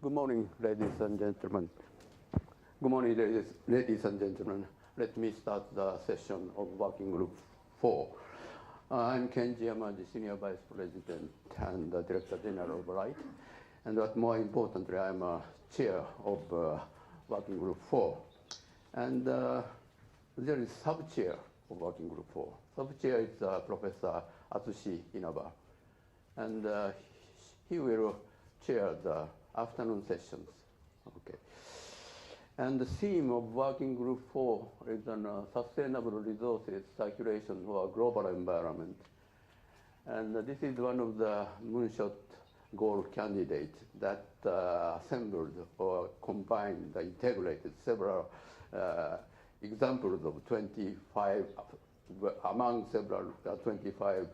Good morning, ladies and gentlemen. Good morning, ladies and gentlemen. Let me start the session of Working Group 4. I'm Kenji YAMAJI, Senior Vice President and Director General of RITE. And what more importantly, I'm a chair of Working Group 4. And there is sub-chair of Working Group 4. Sub-chair is Professor Atsushi INABA. And he will chair the afternoon sessions. Okay. And the theme of Working Group 4 is on sustainable resources circulation for a global environment. And this is one of the Moonshot goal candidates that assembled or combined, integrated several examples of 25, among several 25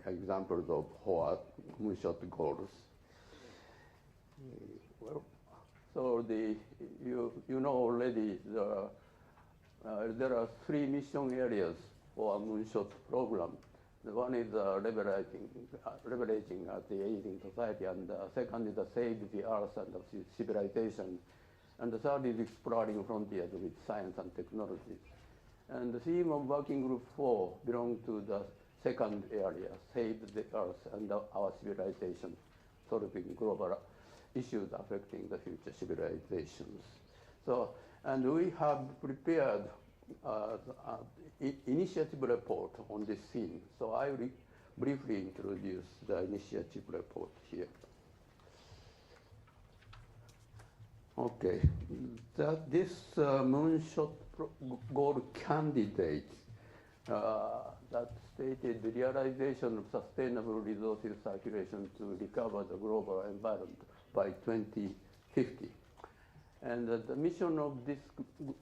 examples of Moonshot goals. Well, so you know already there are 3 mission areas for a Moonshot program. The one is leveraging the aging society, and the second is save the earth and the civilization, and the third is exploring frontiers with science and technology. And the theme of Working Group 4 belongs to the second area, save the earth and our civilization, solving global issues affecting the future civilizations. So, and we have prepared initiative report on this theme. So I will briefly introduce the initiative report here. Okay, this Moonshot goal candidate that stated the realization of sustainable resources circulation to recover the global environment by 2050. And the mission of this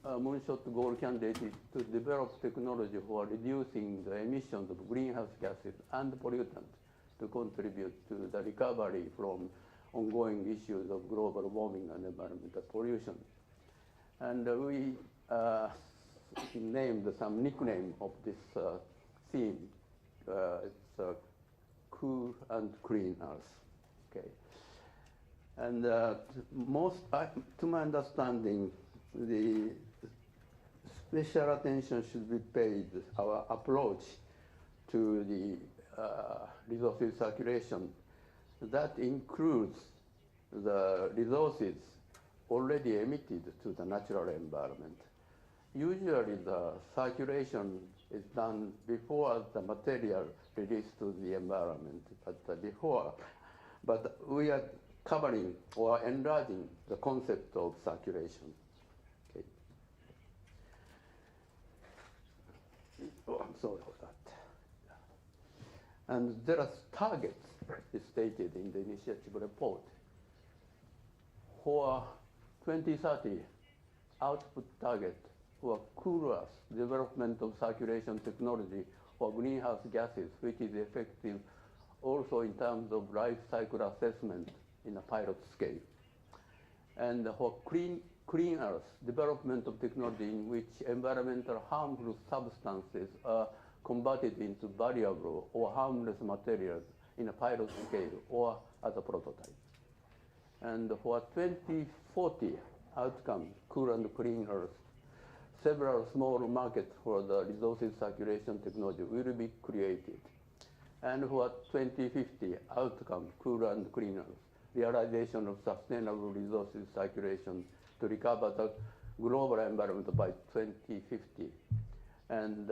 Moonshot goal candidate is to develop technology for reducing the emissions of greenhouse gases and pollutants to contribute to the recovery from ongoing issues of global warming and environmental pollution. And we named some nickname of this theme. It's Cool and Clean Earth. Okay. And to my understanding, the special attention should be paid our approach to the resources circulation. That includes the resources already emitted to the natural environment. Usually the circulation is done before the material released to the environment, but we are covering or enlarging the concept of circulation. Okay. Oh, I'm sorry for that. And there are targets stated in the initiative report. For 2030, output target for cool earth, development of circulation technology for greenhouse gases, which is effective also in terms of life cycle assessment in a pilot scale. And for clean earth, development of technology in which environmental harmful substances are converted into valuable or harmless materials in a pilot scale or as a prototype. And for 2040 outcome, cool and clean earth, several small markets for the resources circulation technology will be created. And for 2050 outcome, cool and clean earth, realization of sustainable resources circulation to recover the global environment by 2050. And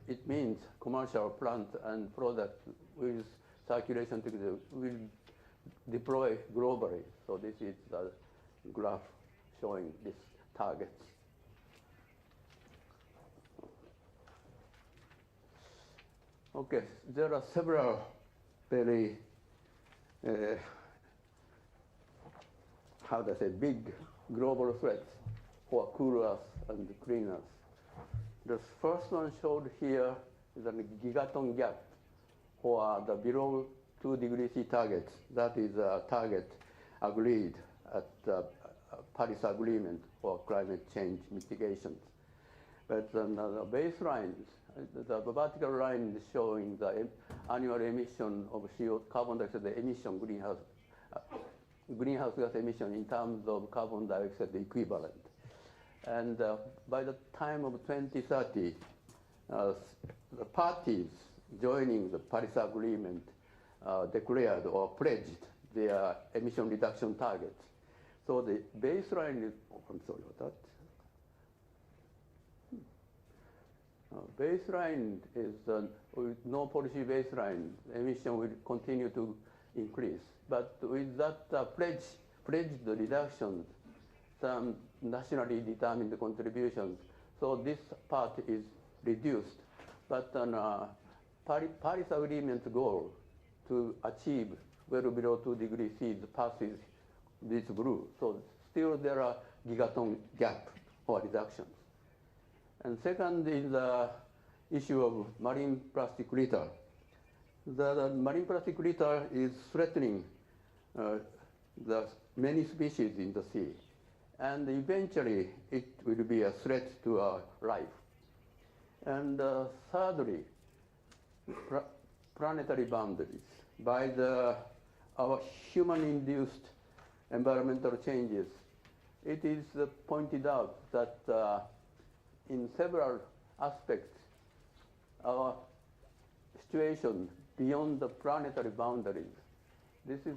it means commercial plants and products with circulation technology will deploy globally. So this is the graph showing these targets. Okay, there are several very how do I say, big global threats for cool earth and clean earth. The first one showed here is a gigaton gap for the below 2 degrees C targets. That is a target agreed at the Paris Agreement for climate change mitigations. But the baseline, the vertical line is showing the annual emission of carbon dioxide emission greenhouse greenhouse gas emission in terms of carbon dioxide equivalent. And by the time of 2030, the parties joining the Paris Agreement declared or pledged their emission reduction targets. So the baseline is, oh, I'm sorry about that. Baseline is, with no policy baseline, emission will continue to increase. But with that pledged reductions, some nationally determined contributions, so this part is reduced. But Paris Agreement's goal to achieve well below 2 degrees C passes this blue. So still there are gigaton gap for reductions. And second is the issue of marine plastic litter. The marine plastic litter is threatening the many species in the sea. And eventually it will be a threat to our life. And thirdly, planetary boundaries. By our human-induced environmental changes, it is pointed out that in several aspects, our situation beyond the planetary boundaries, this is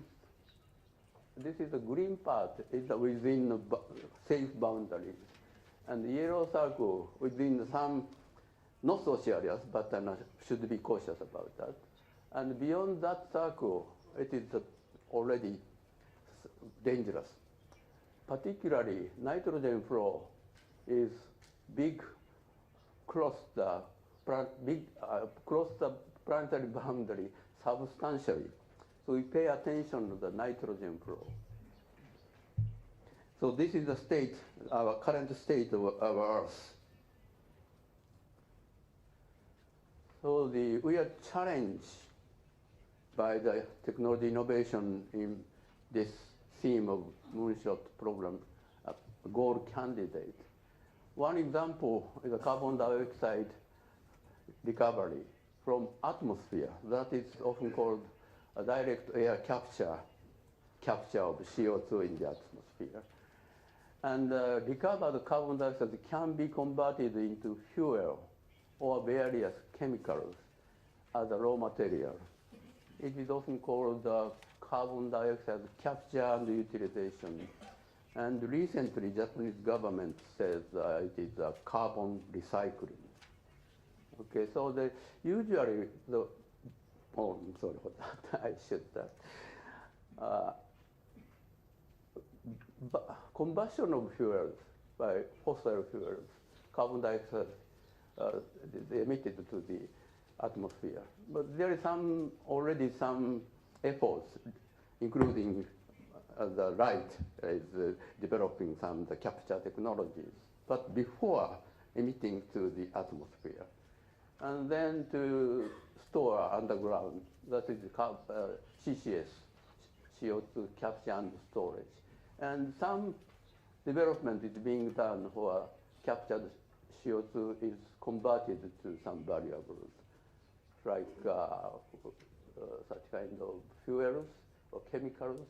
the green part is within the safe boundaries, and the yellow circle within some not so serious, but should be cautious about that. And beyond that circle, it is already dangerous. Particularly, nitrogen flow is big cross the planetary boundary substantially. So we pay attention to the nitrogen flow. So this is the state, our current state of our Earth. So we are challenged by the technology innovation in this theme of Moonshot program, goal candidate. One example is the carbon dioxide recovery from atmosphere. That is often called a direct air capture of CO2 in the atmosphere. And recovered carbon dioxide can be converted into fuel or various chemicals as a raw material. It is often called carbon dioxide capture and utilization. And recently, Japanese government says it is carbon recycling. Okay, so usually oh, I'm sorry for that. I should combustion of fuels by fossil fuels, carbon dioxide is emitted to the atmosphere. But there is already some efforts, including the RITE is developing some the capture technologies, but before emitting to the atmosphere. And then to store underground, that is CCS, CO2 capture and storage. And some development is being done where captured CO2 is converted to some variables, like such kind of fuels or chemicals,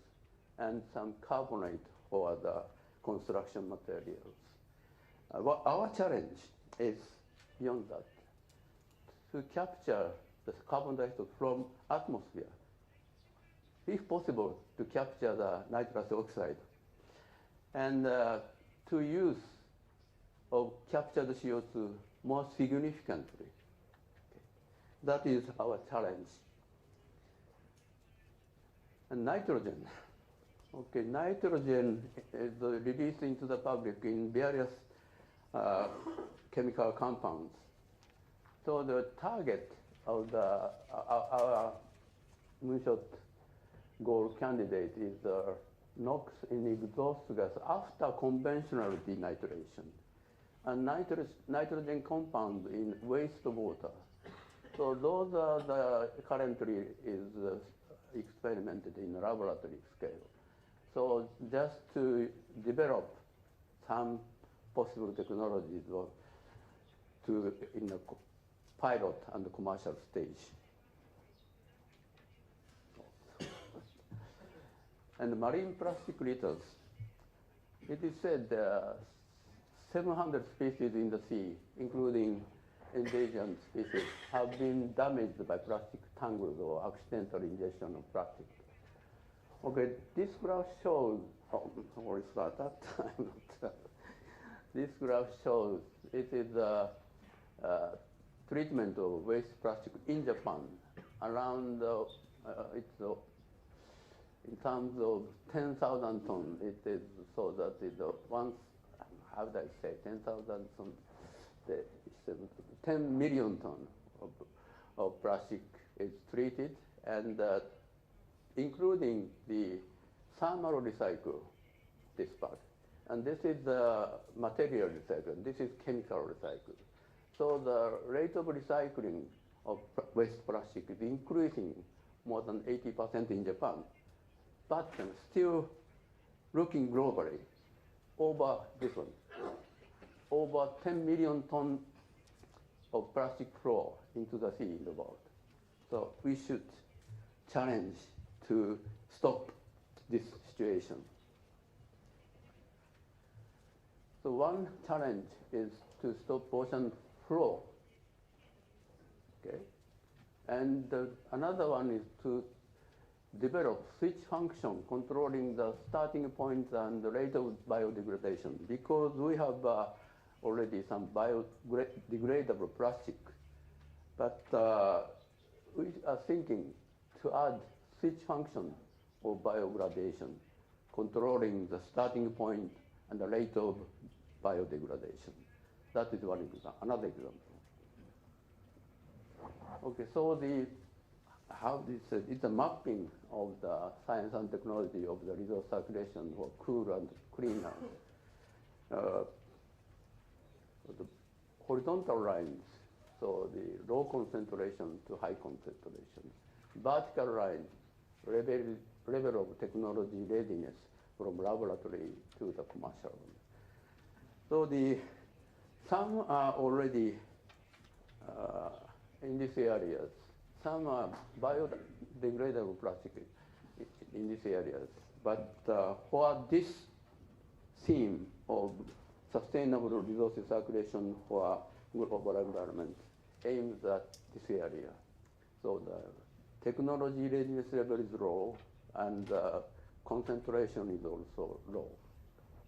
and some carbonate for the construction materials. Our challenge is beyond that, to capture the carbon dioxide from atmosphere, if possible, to capture the nitrous oxide, and to use of captured CO2 more significantly. That is our challenge. And nitrogen. Okay, nitrogen is released into the public in various chemical compounds. So the target of our Moonshot goal candidate is NOx in exhaust gas after conventional denaturation, and nitrogen compound in wastewater. So those are currently is experimented in laboratory scale. So just to develop some possible technologies in the pilot and the commercial stage. And marine plastic litters, it is said 700 species in the sea, including endangered species, have been damaged by plastic tangles or accidental ingestion of plastic. Okay, this graph shows, or is that time? This graph shows it is treatment of waste plastic in Japan. Around, it's in terms of 10,000 tons, it is so that it once, how would I say, 10,000 tons, 10 million tons of plastic is treated, and including the thermal recycle, this part. And this is the material recycle, this is chemical recycle. So the rate of recycling of waste plastic is increasing more than 80% in Japan, but still looking globally, over this one, over 10 million tons of plastic flow into the sea in the world. So we should challenge to stop this situation. So one challenge is to stop ocean flow, okay? And another one is to develop switch function controlling the starting point and the rate of biodegradation, because we have already some biodegradable plastic, but we are thinking to add switch function of biogradation, controlling the starting point and the rate of biodegradation. That is one example, another example. Okay, so how this it's a mapping of the science and technology of the resource circulation for cool and cleaner. The horizontal lines, so the low concentration to high concentration. Vertical line, level of technology readiness from laboratory to the commercial one. So some are already in these areas. Some are biodegradable plastic in these areas. But for this theme of sustainable resources circulation for global environment aims at this area. So the technology readiness level is low, and concentration is also low.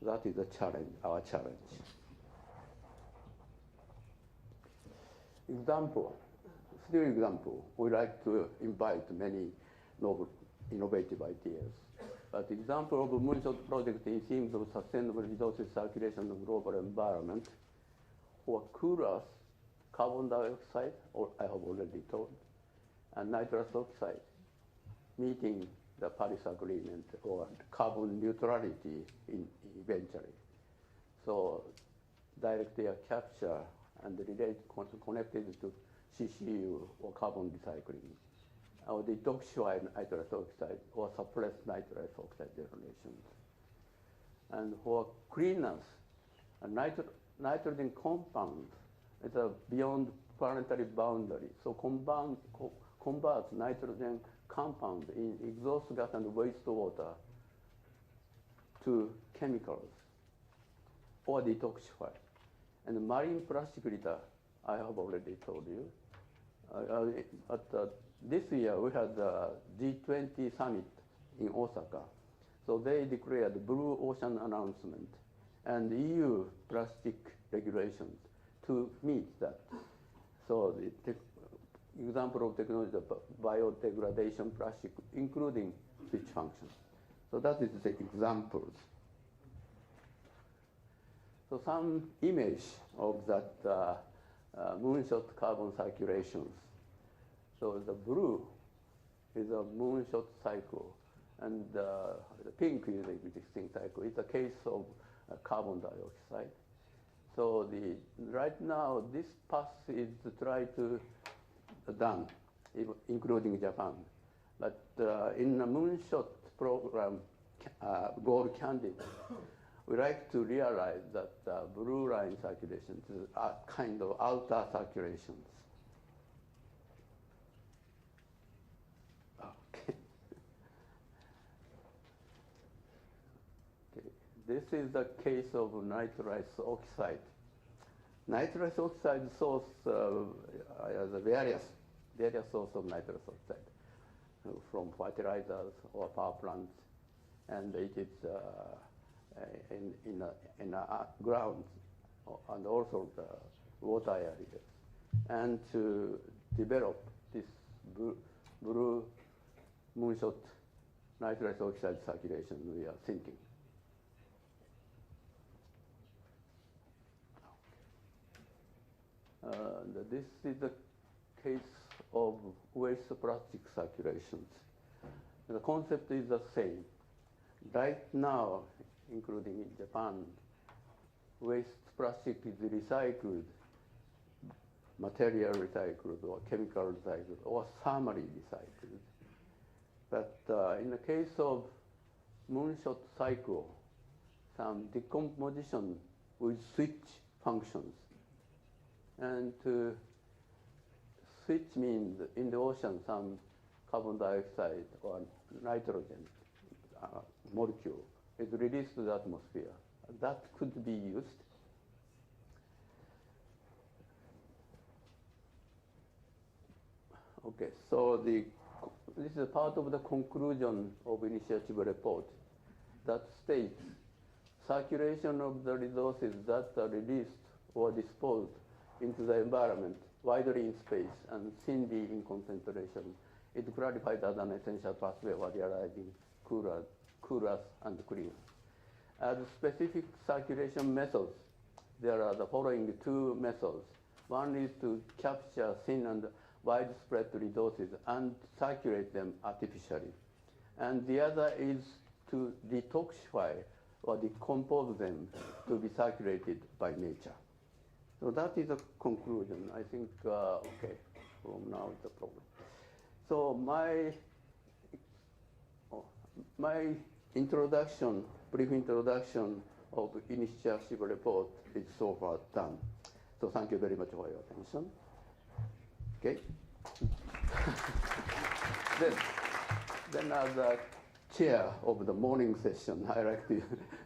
That is a challenge, our challenge. Still example, we like to invite many novel, innovative ideas. But example of a Moonshot project in themes of sustainable resources circulation and global environment for coolers, carbon dioxide, or I have already told, and nitrous oxide, meeting the Paris Agreement or carbon neutrality eventually. So direct air capture and connected to CCU or carbon recycling, or detoxify nitrous oxide or suppress nitrous oxide generations. And for cleaners, nitrogen compounds is beyond planetary boundary, so converts nitrogen compounds in exhaust gas and wastewater to chemicals or detoxify. And marine plastic litter, I have already told you. This year we had the G20 summit in Osaka. So they declared the Blue Ocean announcement and EU plastic regulations to meet that. So the example of technology, the biodegradation plastic, including switch function. So that is the examples. So some image of that moonshot carbon circulations. So the blue is a moonshot cycle, and the pink is a existing cycle. It's a case of carbon dioxide. So right now, this path is to try to done, including Japan. But in the Moonshot program, gold candidate, we like to realize that blue line circulations are kind of outer circulations. Okay. this is the case of nitrous oxide. Nitrous oxide source the various sources of nitrous oxide from fertilizers or power plants, and it is in ground and also the water areas. And to develop this blue moonshot nitrous oxide circulation, we are thinking. This is the case of waste plastic circulations. The concept is the same. Right now, including in Japan, waste plastic is recycled, material recycled, or chemical recycled, or thermally recycled. But in the case of moonshot cycle, some decomposition will switch functions. And to switch means in the ocean some carbon dioxide or nitrogen molecule is released to the atmosphere. That could be used. Okay, so this is a part of the conclusion of initiative report that states circulation of the resources that are released or disposed into the environment, widely in space and thinly in concentration, is clarified as an essential pathway for realizing coolers and clean. As specific circulation methods, there are the following two methods. One is to capture thin and widespread resources and circulate them artificially. And the other is to detoxify or decompose them to be circulated by nature. So that is a conclusion. I think, okay, from now it's a problem. So my introduction, brief introduction of initiative report is so far done. So thank you very much for your attention. Okay. then as a chair of the morning session, I like to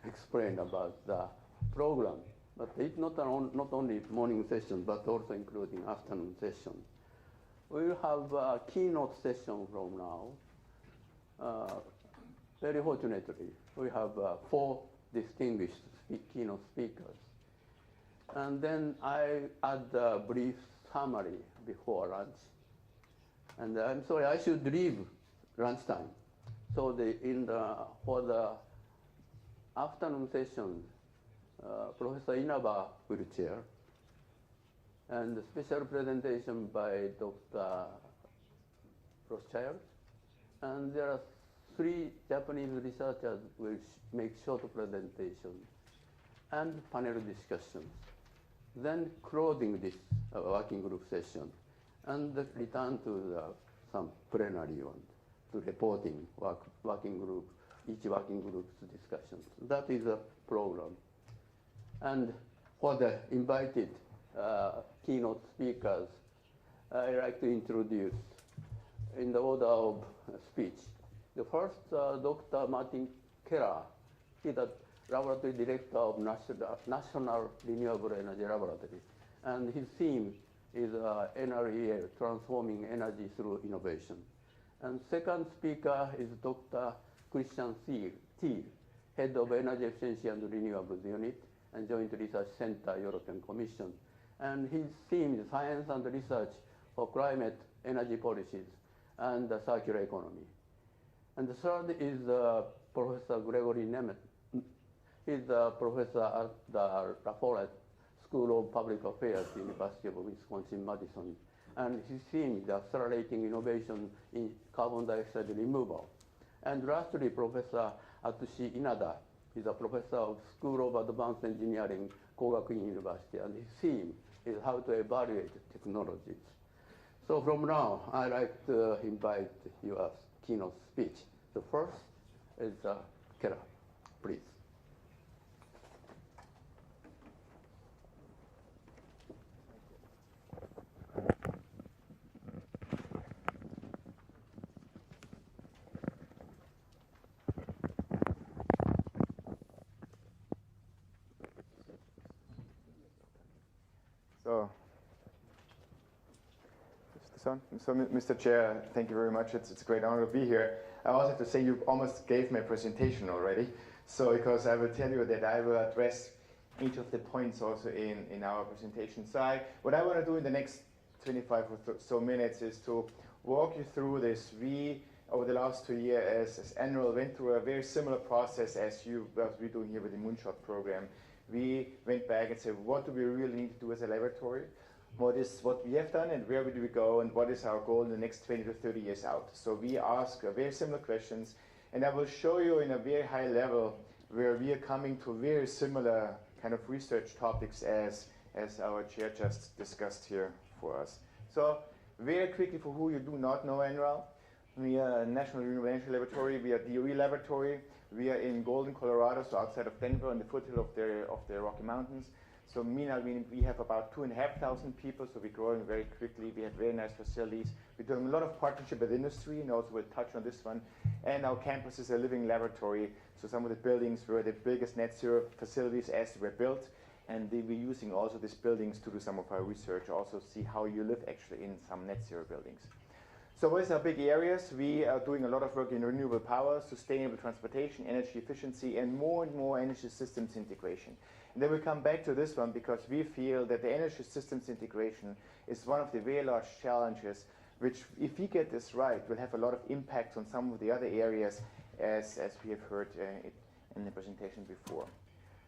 explain about the program. But it's not only morning session, but also including afternoon session. We will have a keynote session from now. Very fortunately, we have 4 distinguished keynote speakers. And then I add a brief summary before lunch. And I'm sorry, I should leave lunchtime. So for the afternoon session, Professor INABA will chair, and a special presentation by Dr. Rothschild. And there are 3 Japanese researchers will make short presentations and panel discussions. Then closing this working group session, and return to some plenary one, to reporting working group, each working group's discussions. That is a program. And for the invited keynote speakers, I like to introduce in the order of speech. The first, Dr. Martin Keller. He's the laboratory director of National Renewable Energy Laboratory. And his theme is NREL, transforming energy through innovation. And second speaker is Dr. Christian Thiel, head of Energy Efficiency and Renewables Unit and Joint Research Center, European Commission. And his theme is science and research for climate, energy policies, and the circular economy. And the third is Professor Gregory Nemet. He's a professor at the Rafford School of Public Affairs, University of Wisconsin-Madison. And his theme is accelerating innovation in carbon dioxide removal. And lastly, Professor Atsushi Inada. He's a professor of School of Advanced Engineering, Kogakuin University, and his theme is how to evaluate technologies. So from now, I'd like to invite your keynote speech. The first is Keller, please. So, is this on? So, Mr. Chair, thank you very much. It's a great honor to be here. I also have to say you almost gave me a presentation already. So, because I will tell you that I will address each of the points also in our presentation. So, what I want to do in the next 25 or so minutes is to walk you through this. We, over the last 2 years, as annual, went through a very similar process as we're doing here with the Moonshot program. We went back and said, what do we really need to do as a laboratory? What is what we have done and where do we go and what is our goal in the next 20 to 30 years out? So we ask very similar questions, and I will show you in a very high level where we are coming to very similar kind of research topics as our chair just discussed here for us. So very quickly, for who you do not know NREL, we are a National Renewable Energy Laboratory. We are DOE laboratory. We are in Golden, Colorado, so outside of Denver, on the foothill of the Rocky Mountains. So meanwhile, we have about 2,500 people, so we're growing very quickly. We have very nice facilities. We're doing a lot of partnership with industry, and also we'll touch on this one. And our campus is a living laboratory, so some of the buildings were the biggest net zero facilities as they were built, and we're using also these buildings to do some of our research, also see how you live actually in some net zero buildings. So what is our big areas? We are doing a lot of work in renewable power, sustainable transportation, energy efficiency, and more energy systems integration. And then we come back to this one because we feel that the energy systems integration is one of the very large challenges, which, if we get this right, will have a lot of impact on some of the other areas, as we have heard in the presentation before.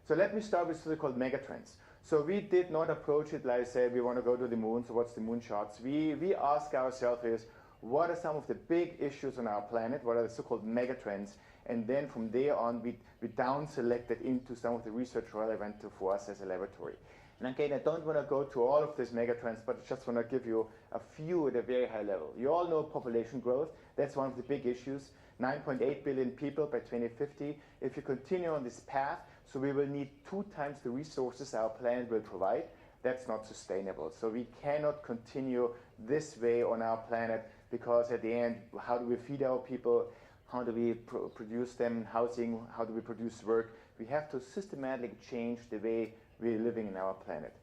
So let me start with so-called megatrends. So we did not approach it like I said, we want to go to the moon, so what's the moonshots? We ask ourselves is, what are some of the big issues on our planet? What are the so-called megatrends? And then from there on, we down selected into some of the research relevant for us as a laboratory. And again, I don't want to go to all of these megatrends, but I just want to give you a few at a very high level. You all know population growth. That's one of the big issues. 9.8 billion people by 2050. If you continue on this path, so we will need 2 times the resources our planet will provide. That's not sustainable. So we cannot continue this way on our planet, because at the end, how do we feed our people? How do we produce them housing? How do we produce work? We have to systematically change the way we're living in our planet.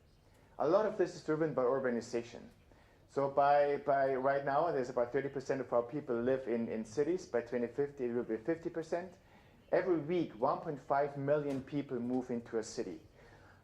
A lot of this is driven by urbanization. So by right now, there's about 30% of our people live in cities. By 2050, it will be 50%. Every week, 1.5 million people move into a city.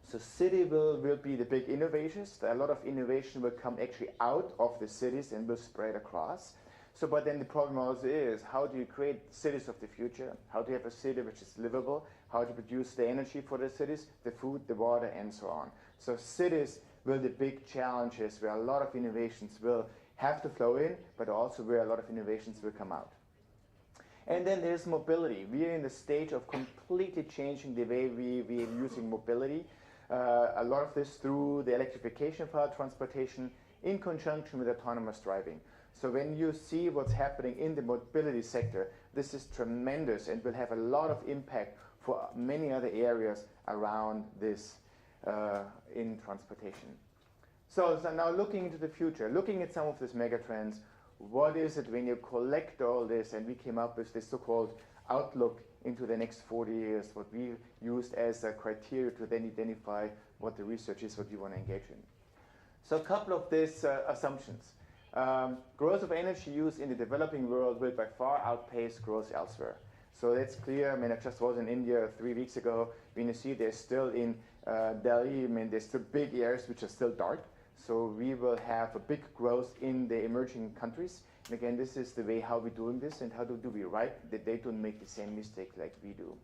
So city will be the big innovations. A lot of innovation will come actually out of the cities and will spread across. So, but then the problem also is, how do you create cities of the future? How do you have a city which is livable? How to produce the energy for the cities, the food, the water, and so on. So cities will be the big challenges where a lot of innovations will have to flow in, but also where a lot of innovations will come out. And then there's mobility. We are in the stage of completely changing the way we are using mobility. A lot of this through the electrification of our transportation in conjunction with autonomous driving. So when you see what's happening in the mobility sector, this is tremendous and will have a lot of impact for many other areas around this in transportation. So now looking into the future, looking at some of these megatrends, what is it when you collect all this? And we came up with this so-called outlook into the next 40 years, what we used as a criteria to then identify what the research is, what you want to engage in. So a couple of these assumptions. Growth of energy use in the developing world will by far outpace growth elsewhere. So that's clear. I mean, I just was in India 3 weeks ago. When you see there's still in Delhi, I mean, there's still big areas which are still dark. So we will have a big growth in the emerging countries. And again, this is the way how we're doing this and how do we right that they don't make the same mistake like we do.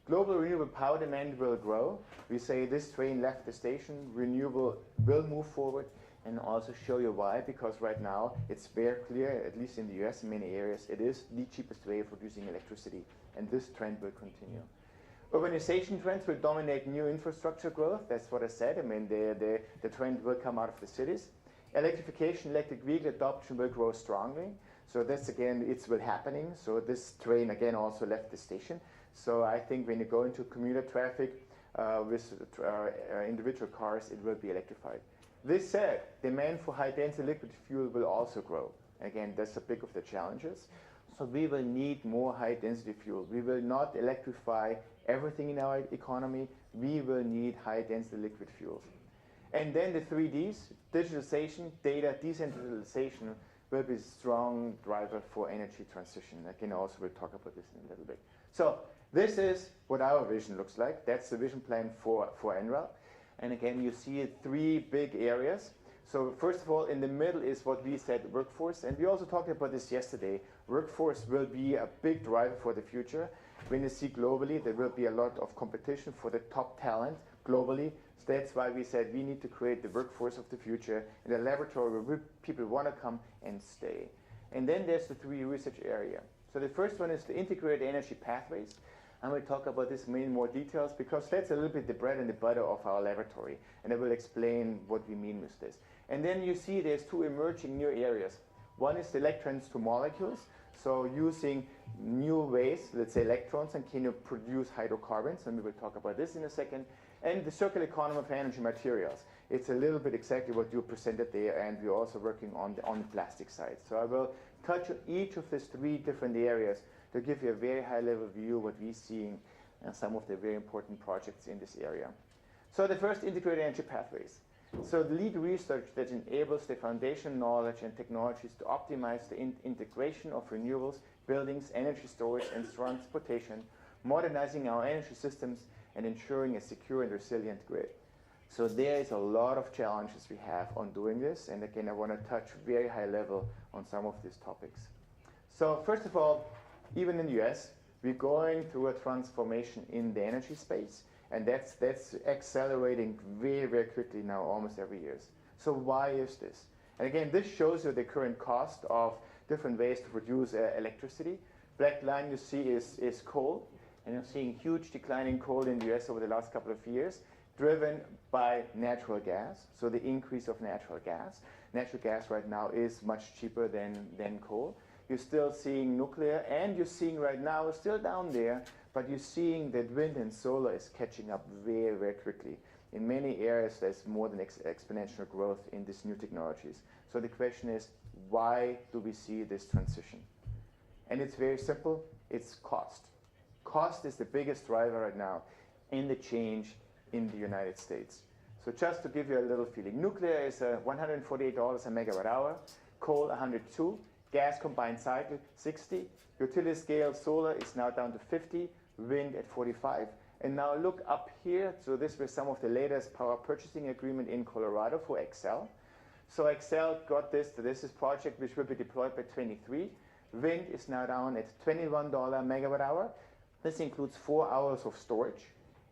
Global renewable power demand will grow. We say this train left the station. Renewable will move forward, and also show you why, because right now it's very clear, at least in the US in many areas, it is the cheapest way of producing electricity, and this trend will continue. Urbanization trends will dominate new infrastructure growth. That's what I said. I mean, the trend will come out of the cities. Electrification, electric vehicle adoption will grow strongly. So that's, again, it's will happening. So this train, again, also left the station. So I think when you go into commuter traffic with individual cars, it will be electrified. This said, demand for high-density liquid fuel will also grow. Again, that's a big of the challenges. So we will need more high-density fuel. We will not electrify everything in our economy. We will need high-density liquid fuels. And then the 3Ds, digitalization, data, decentralization, will be a strong driver for energy transition. Again, also we'll talk about this in a little bit. So this is what our vision looks like. That's the vision plan for NREL. And again, you see 3 big areas. So first of all, in the middle is what we said, workforce. And we also talked about this yesterday. Workforce will be a big driver for the future. When you see globally, there will be a lot of competition for the top talent globally. So that's why we said we need to create the workforce of the future in a laboratory where people want to come and stay. And then there's the 3 research area. So the first one is the integrated energy pathways. And we'll talk about this in more details because that's a little bit the bread and the butter of our laboratory. And I will explain what we mean with this. And then you see there's 2 emerging new areas. One is the electrons to molecules. So using new ways, let's say electrons, and can you produce hydrocarbons? And we will talk about this in a second. And the circular economy of energy materials. It's a little bit exactly what you presented there, and we're also working on the plastic side. So I will touch on each of these 3 different areas to give you a very high-level view of what we're seeing and some of the very important projects in this area. So the first, integrated energy pathways. So the lead research that enables the foundation knowledge and technologies to optimize the integration of renewables, buildings, energy storage, and transportation, modernizing our energy systems, and ensuring a secure and resilient grid. So there is a lot of challenges we have on doing this. And again, I want to touch very high level on some of these topics. So first of all, even in the US, we're going through a transformation in the energy space. And that's accelerating very, very quickly now, almost every year. So why is this? And again, this shows you the current cost of different ways to produce electricity. Black line you see is coal. And you're seeing huge decline in coal in the US over the last couple of years, driven by natural gas, so the increase of natural gas. Natural gas right now is much cheaper than coal. You're still seeing nuclear, and you're seeing right now, it's still down there, but you're seeing that wind and solar is catching up very, very quickly. In many areas, there's more than exponential growth in these new technologies. So the question is, why do we see this transition? And it's very simple, it's cost. Cost is the biggest driver right now in the change in the United States. So just to give you a little feeling, nuclear is $148 a megawatt hour, coal 102, gas combined cycle 60, utility scale solar is now down to 50, wind at 45. And now look up here, so this was some of the latest power purchasing agreement in Colorado for Excel. So Excel got this is project which will be deployed by 23. Wind is now down at $21 megawatt hour. This includes 4 hours of storage.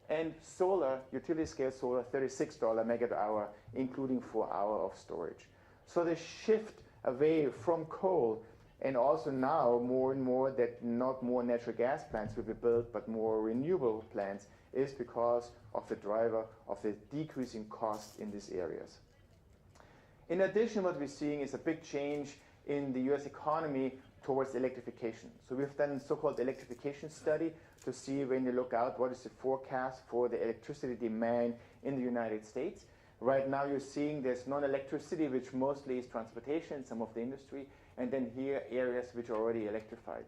And solar, utility scale solar, $36 megawatt hour, including 4 hours of storage. So the shift away from coal, and also now more and more that not more natural gas plants will be built, but more renewable plants, is because of the driver of the decreasing cost in these areas. In addition, what we're seeing is a big change in the US economy towards electrification. So we've done a so-called electrification study to see, when you look out, what is the forecast for the electricity demand in the United States. Right now you're seeing there's non-electricity, which mostly is transportation, some of the industry, and then here areas which are already electrified.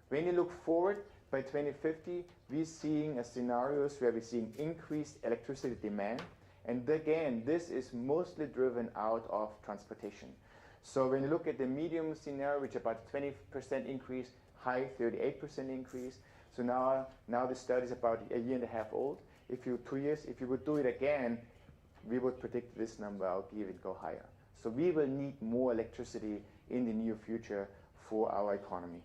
When you look forward, by 2050, we're seeing scenarios where we're seeing increased electricity demand. And again, this is mostly driven out of transportation. So when you look at the medium scenario, which is about 20% increase, high 38% increase. So now the study is about a year and a half old. If you 2 years, if you would do it again, we would predict this number, I'll even go higher. So we will need more electricity in the near future for our economy.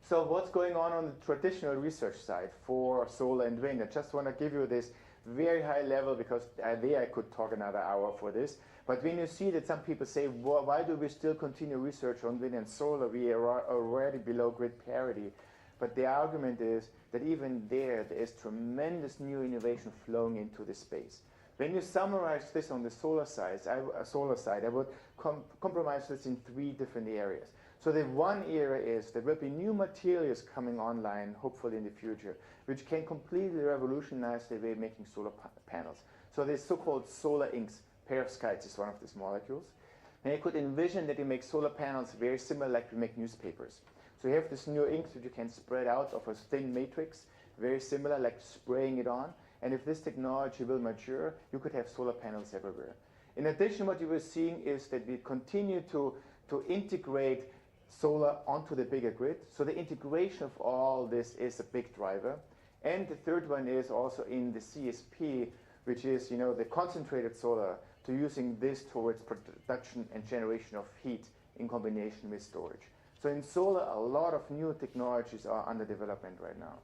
So what's going on the traditional research side for solar and wind? I just want to give you this very high level, because there I could talk another hour for this. But when you see that some people say, well, why do we still continue research on wind and solar? We are already below grid parity. But the argument is that even there is tremendous new innovation flowing into the space. When you summarize this on the solar side, I would compromise this in 3 different areas. So the one area is there will be new materials coming online, hopefully in the future, which can completely revolutionize the way of making solar panels. So there's so-called solar inks. Perovskites is one of these molecules. And you could envision that you make solar panels very similar like we make newspapers. So you have this new inks that you can spread out of a thin matrix, very similar like spraying it on. And if this technology will mature, you could have solar panels everywhere. In addition, what you were seeing is that we continue to integrate solar onto the bigger grid. So the integration of all this is a big driver. And the third one is also in the CSP, which is the concentrated solar, to using this towards production and generation of heat in combination with storage. So in solar, a lot of new technologies are under development right now.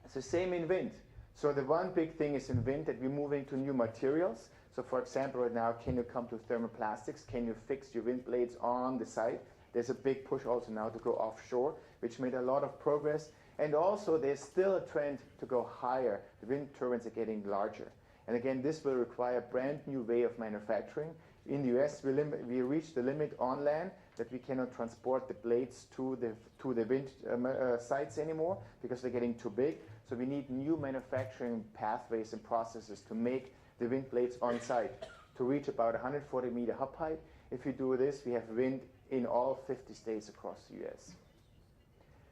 It's the same in wind. So the one big thing is in wind that we're moving to new materials. So for example, right now, can you come to thermoplastics? Can you fix your wind blades on the site? There's a big push also now to go offshore, which made a lot of progress. And also, there's still a trend to go higher. The wind turbines are getting larger. And again, this will require a brand new way of manufacturing. In the US, we reached the limit on land that we cannot transport the blades to the wind sites anymore because they're getting too big. So we need new manufacturing pathways and processes to make the wind blades on site to reach about 140-meter hub height. If we do this, we have wind in all 50 states across the US.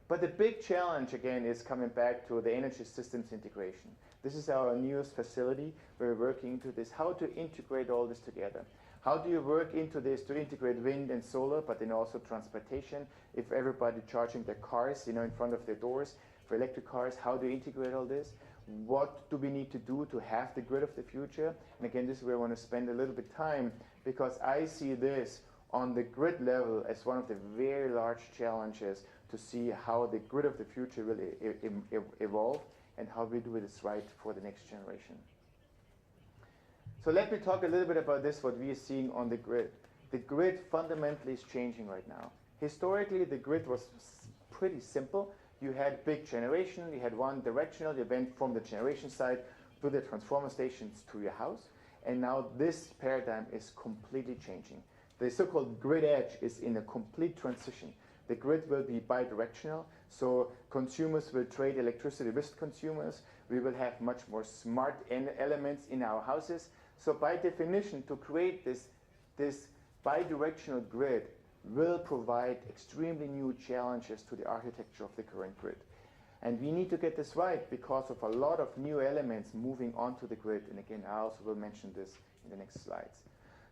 But the big challenge, again, is coming back to the energy systems integration. This is our newest facility. We're working into this, how to integrate all this together. How do you work into this to integrate wind and solar, but then also transportation? If everybody charging their cars, in front of their doors for electric cars, how do you integrate all this? What do we need to do to have the grid of the future? And again, this is where I want to spend a little bit of time, because I see this on the grid level as one of the very large challenges to see how the grid of the future will evolve and how we do this right for the next generation. So let me talk a little bit about this, what we are seeing on the grid. The grid fundamentally is changing right now. Historically, the grid was pretty simple. You had big generation, you had one directional, you went from the generation side to the transformer stations to your house. And now this paradigm is completely changing. The so-called grid edge is in a complete transition. The grid will be bidirectional, so consumers will trade electricity with consumers. We will have much more smart elements in our houses. So by definition, to create this bidirectional grid will provide extremely new challenges to the architecture of the current grid. And we need to get this right because of a lot of new elements moving onto the grid. And again, I also will mention this in the next slides.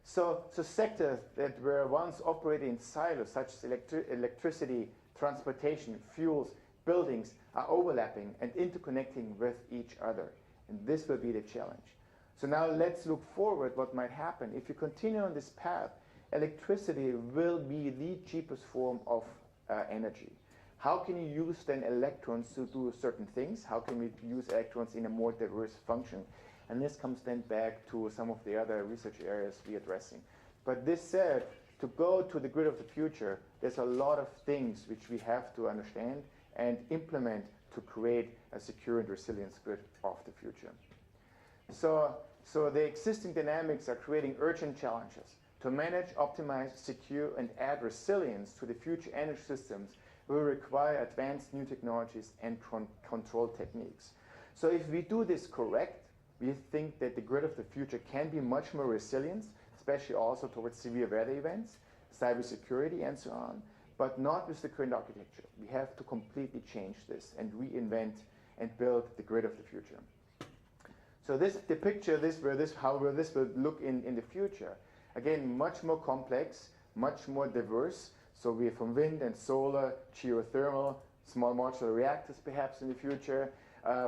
So sectors that were once operating in silos, such as electricity, transportation, fuels, buildings, are overlapping and interconnecting with each other. And this will be the challenge. So now let's look forward what might happen. If you continue on this path, electricity will be the cheapest form of energy. How can you use then electrons to do certain things? How can we use electrons in a more diverse function? And this comes then back to some of the other research areas we're addressing. But this said, to go to the grid of the future, there's a lot of things which we have to understand and implement to create a secure and resilient grid of the future. So the existing dynamics are creating urgent challenges. To manage, optimize, secure, and add resilience to the future energy systems will require advanced new technologies and control techniques. So if we do this correct, we think that the grid of the future can be much more resilient, especially also towards severe weather events, cybersecurity, and so on, but not with the current architecture. We have to completely change this and reinvent and build the grid of the future. So the picture, how this will look in the future. Again, much more complex, much more diverse. So we have from wind and solar, geothermal, small modular reactors perhaps in the future.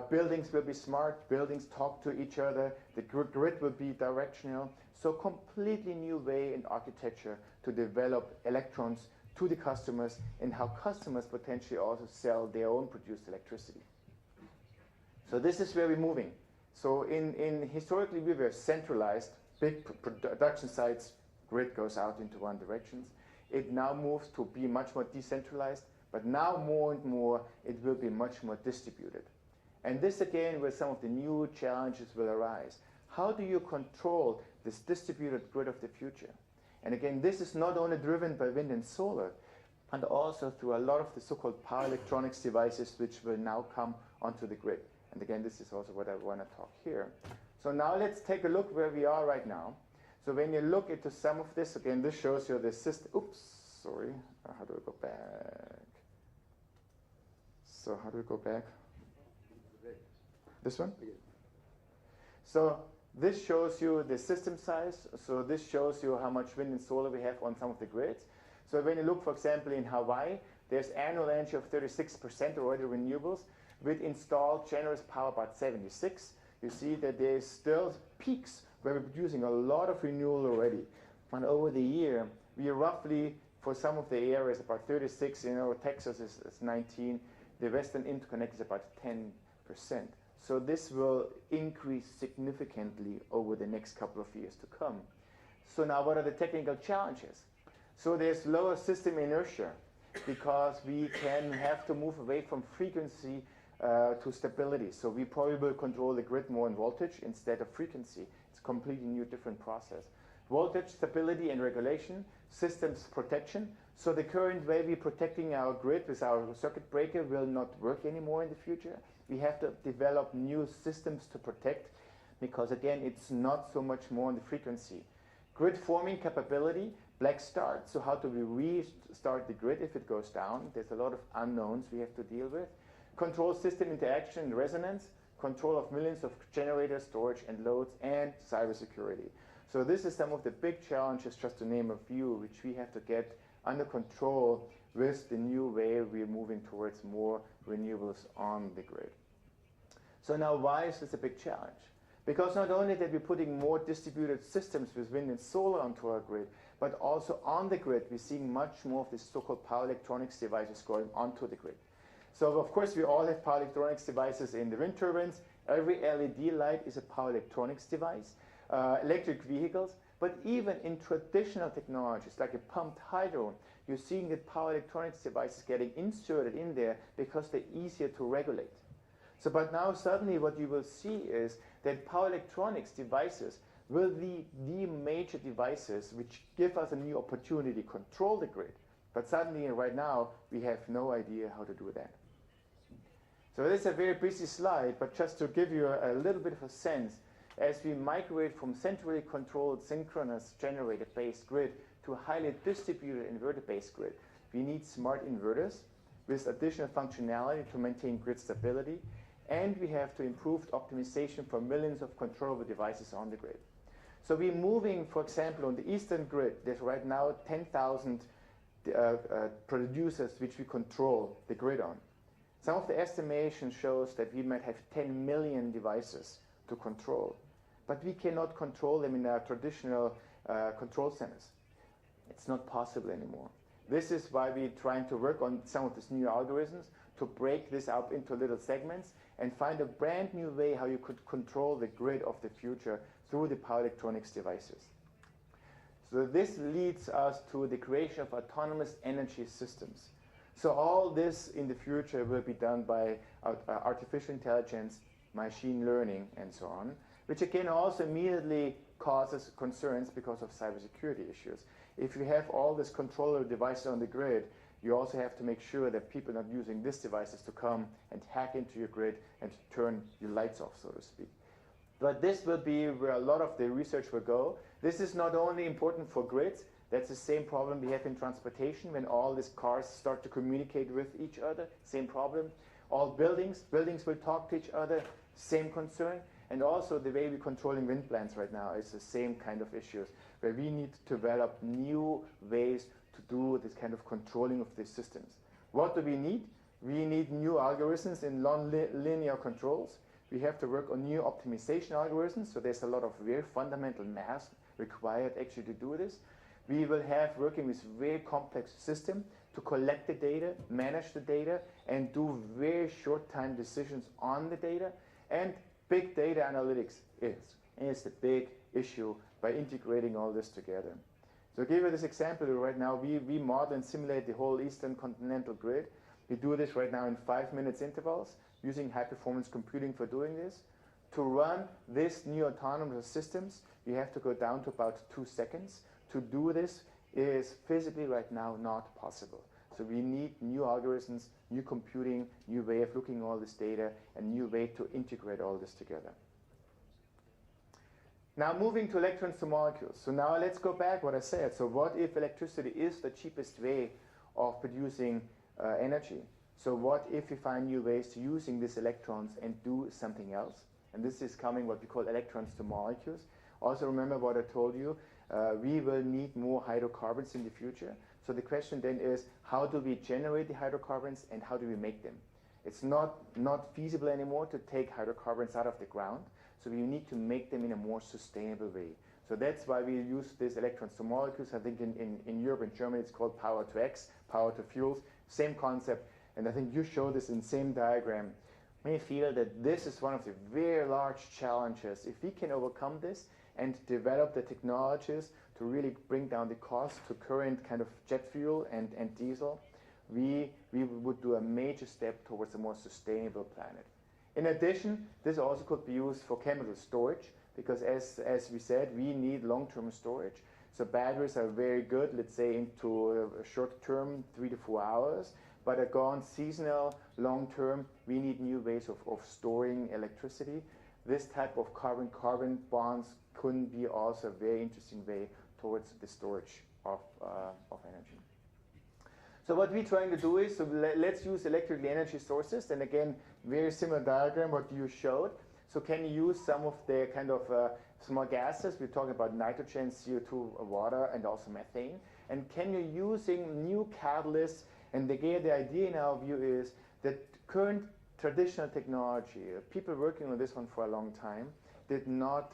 Buildings will be smart, buildings talk to each other, the grid will be directional. So completely new way in architecture to develop electrons to the customers and how customers potentially also sell their own produced electricity. So this is where we're moving. So historically we were centralized, big production sites, grid goes out into one direction. It now moves to be much more decentralized, but now more and more it will be much more distributed. And this again where some of the new challenges will arise. How do you control this distributed grid of the future? And again, this is not only driven by wind and solar, but also through a lot of the so-called power electronics devices which will now come onto the grid. And again, this is also what I want to talk here. So now let's take a look where we are right now. So when you look into some of this, again, this shows you the system. Oops, sorry. How do I go back? So how do we go back? This one? So this shows you the system size. So this shows you how much wind and solar we have on some of the grids. So when you look, for example, in Hawaii, there's annual energy of 36% already renewables, with installed generous power about 76. You see that there's still peaks where we're producing a lot of renewable already. And over the year, we are roughly, for some of the areas, about 36. Texas is 19. The Western Interconnect is about 10%. So this will increase significantly over the next couple of years to come. So now what are the technical challenges? So there's lower system inertia because we can have to move away from frequency to stability. So we probably will control the grid more in voltage instead of frequency. It's a completely new, different process. Voltage, stability, and regulation, systems protection. So the current way we're protecting our grid with our circuit breaker will not work anymore in the future. We have to develop new systems to protect because, again, it's not so much more on the frequency. Grid forming capability, black start. So how do we restart the grid if it goes down? There's a lot of unknowns we have to deal with. Control system interaction and resonance, control of millions of generators, storage and loads, and cybersecurity. So this is some of the big challenges, just to name a few, which we have to get under control with the new way we're moving towards more renewables on the grid. So now why is this a big challenge? Because not only that we're putting more distributed systems with wind and solar onto our grid, but also on the grid we're seeing much more of these so-called power electronics devices going onto the grid. So of course we all have power electronics devices in the wind turbines. Every LED light is a power electronics device. Electric vehicles, but even in traditional technologies like a pumped hydro, you're seeing that power electronics devices getting inserted in there because they're easier to regulate. So, but now suddenly what you will see is that power electronics devices will be the major devices which give us a new opportunity to control the grid. But suddenly, right now, we have no idea how to do that. So this is a very busy slide, but just to give you a little bit of a sense, as we migrate from centrally controlled synchronous generator-based grid to a highly distributed inverter-based grid, we need smart inverters with additional functionality to maintain grid stability, and we have to improve optimization for millions of controllable devices on the grid. So we're moving, for example, on the eastern grid, there's right now 10,000 producers which we control the grid on. Some of the estimation shows that we might have 10 million devices to control, but we cannot control them in our traditional control centers. It's not possible anymore. This is why we're trying to work on some of these new algorithms to break this up into little segments and find a brand new way how you could control the grid of the future through the power electronics devices. So this leads us to the creation of autonomous energy systems. So all this in the future will be done by artificial intelligence, machine learning, and so on, which again also immediately causes concerns because of cybersecurity issues. If you have all these controller devices on the grid, you also have to make sure that people are not using these devices to come and hack into your grid and to turn your lights off, so to speak. But this will be where a lot of the research will go. This is not only important for grids, that's the same problem we have in transportation when all these cars start to communicate with each other, same problem. All buildings will talk to each other, same concern. And also the way we're controlling wind plants right now is the same kind of issues, where we need to develop new ways to do this kind of controlling of these systems. What do we need? We need new algorithms in non-linear controls. We have to work on new optimization algorithms, so there's a lot of very fundamental math required actually to do this. We will have working with very complex system to collect the data, manage the data, and do very short-time decisions on the data. And big data analytics is the big issue by integrating all this together. So to give you this example, right now we model and simulate the whole eastern continental grid. We do this right now in 5 minutes intervals using high-performance computing for doing this. To run this new autonomous systems, you have to go down to about 2 seconds. To do this is physically right now not possible. So we need new algorithms, new computing, new way of looking at all this data, and new way to integrate all this together. Now moving to electrons to molecules. So now let's go back what I said. So what if electricity is the cheapest way of producing energy? So what if we find new ways to using these electrons and do something else? And this is coming what we call electrons to molecules. Also remember what I told you, we will need more hydrocarbons in the future. So the question then is, how do we generate the hydrocarbons and how do we make them? It's not feasible anymore to take hydrocarbons out of the ground, so we need to make them in a more sustainable way. So that's why we use these electrons to molecules. I think in Europe and Germany it's called power to X, power to fuels, same concept. And I think you showed this in the same diagram. We feel that this is one of the very large challenges. If we can overcome this and develop the technologies to really bring down the cost to current kind of jet fuel and diesel, we would do a major step towards a more sustainable planet. In addition, this also could be used for chemical storage, because as we said, we need long-term storage. So batteries are very good, let's say into a short term, 3 to 4 hours, but are gone seasonal, long-term, we need new ways of storing electricity. This type of carbon-carbon bonds could be also a very interesting way towards the storage of energy. So what we're trying to do is, so let's use electrical energy sources, and again, very similar diagram what you showed. So can you use some of the kind of small gases? We're talking about nitrogen, CO2, water, and also methane. And can you using new catalysts? And again, the idea in our view is that current traditional technology, people working on this one for a long time, did not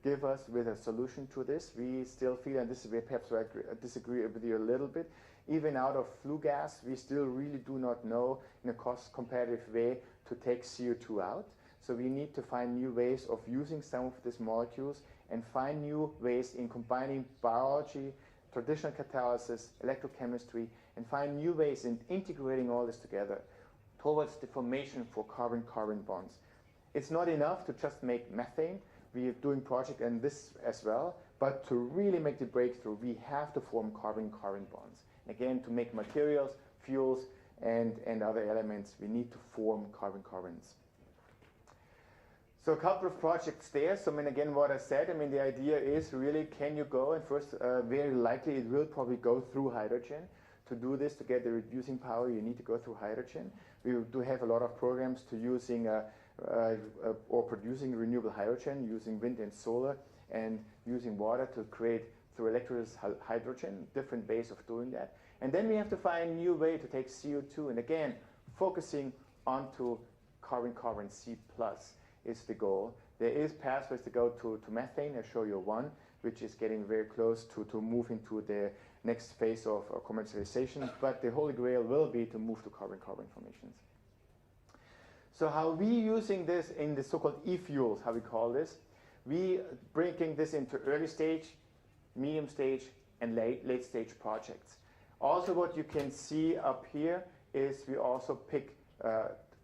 give us with a solution to this. We still feel, and this is where perhaps I disagree with you a little bit, even out of flue gas, we still really do not know in a cost competitive way to take CO2 out. So we need to find new ways of using some of these molecules and find new ways in combining biology, traditional catalysis, electrochemistry, and find new ways in integrating all this together towards the formation for carbon-carbon bonds. It's not enough to just make methane. We are doing project and this as well, but to really make the breakthrough, we have to form carbon-carbon bonds. Again, to make materials, fuels, and other elements, we need to form carbon-carbons. So a couple of projects there. So I mean, again, what I said, I mean, the idea is really, can you go, and first, very likely it will probably go through hydrogen. To do this, to get the reducing power, you need to go through hydrogen. We do have a lot of programs to using or producing renewable hydrogen using wind and solar and using water to create through electrolysis hydrogen, different ways of doing that. And then we have to find a new way to take CO2, and again, focusing onto carbon-carbon C+ is the goal. There is pathways to go to methane. I'll show you one, which is getting very close to move into the next phase of commercialization, but the holy grail will be to move to carbon-carbon formations. So how we using this in the so-called e-fuels, how we call this, we breaking this into early stage, medium stage, and late stage projects. Also what you can see up here is we also pick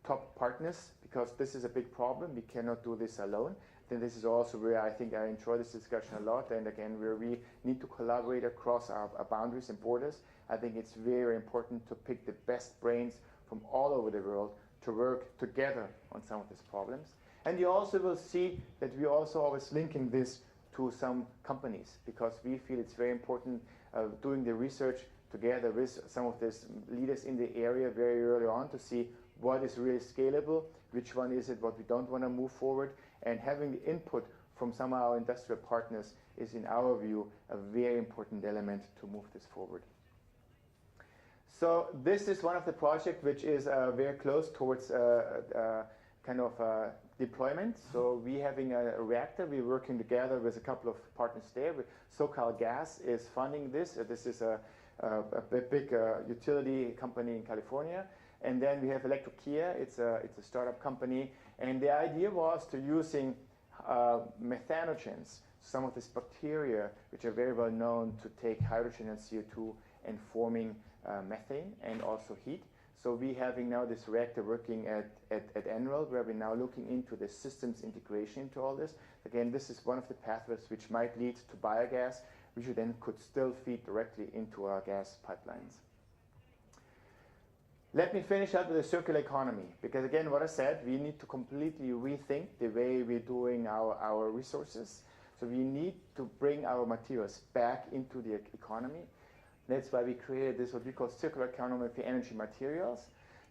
top partners, because this is a big problem. We cannot do this alone. Then this is also where I think I enjoy this discussion a lot, and again, where we need to collaborate across our boundaries and borders. I think it's very important to pick the best brains from all over the world to work together on some of these problems. And you also will see that we also always linking this to some companies, because we feel it's very important doing the research together with some of these leaders in the area very early on to see what is really scalable, which one is it what we don't want to move forward, and having the input from some of our industrial partners is, in our view, a very important element to move this forward. So this is one of the projects which is very close towards kind of deployment. So we having a reactor, we're working together with a couple of partners there. SoCal Gas is funding this. This is a big utility company in California. And then we have Electrokia. It's a startup company. And the idea was to using methanogens, some of these bacteria, which are very well known to take hydrogen and CO2 and forming methane and also heat. So we having now this reactor working at NREL, where we're now looking into the systems integration into all this. Again, this is one of the pathways which might lead to biogas, which you then could still feed directly into our gas pipelines. Let me finish up with the circular economy, because again, what I said, we need to completely rethink the way we're doing our resources. So we need to bring our materials back into the economy. That's why we created this, what we call circular economy for energy materials.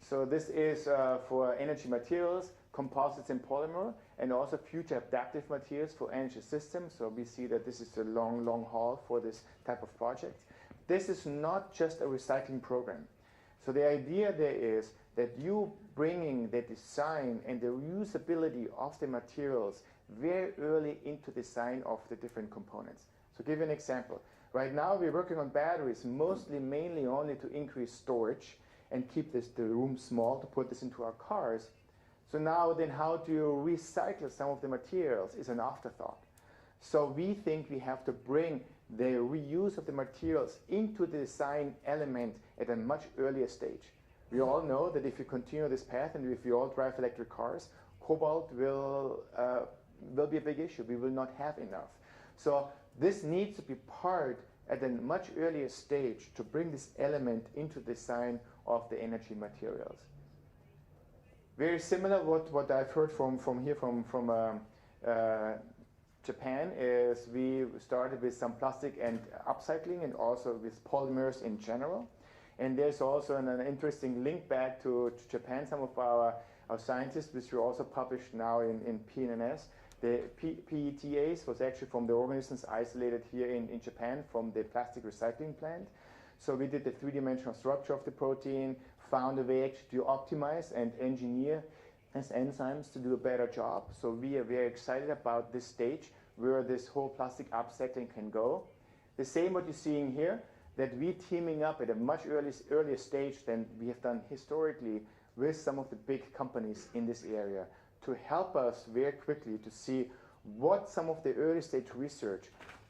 So this is for energy materials, composites and polymer, and also future adaptive materials for energy systems. So we see that this is a long, long haul for this type of project. This is not just a recycling program. So the idea there is that you bringing the design and the reusability of the materials very early into design of the different components. So give you an example. Right now we're working on batteries mainly only to increase storage and keep the room small to put this into our cars. So now then how do you recycle some of the materials is an afterthought. So we think we have to bring the reuse of the materials into the design element at a much earlier stage. We all know that if you continue this path and if we all drive electric cars, cobalt will be a big issue. We will not have enough. So this needs to be part at a much earlier stage to bring this element into design of the energy materials. Very similar what I've heard from Japan is we started with some plastic and upcycling and also with polymers in general. And there's also an interesting link back to Japan. Some of our scientists, which were also published now in PNNS, the PETAs was actually from the organisms isolated here in Japan from the plastic recycling plant. So we did the three-dimensional structure of the protein, found a way actually to optimize and engineer as enzymes to do a better job. So we are very excited about this stage where this whole plastic upcycling can go. The same what you're seeing here, that we teaming up at a much earlier stage than we have done historically with some of the big companies in this area to help us very quickly to see what some of the early stage research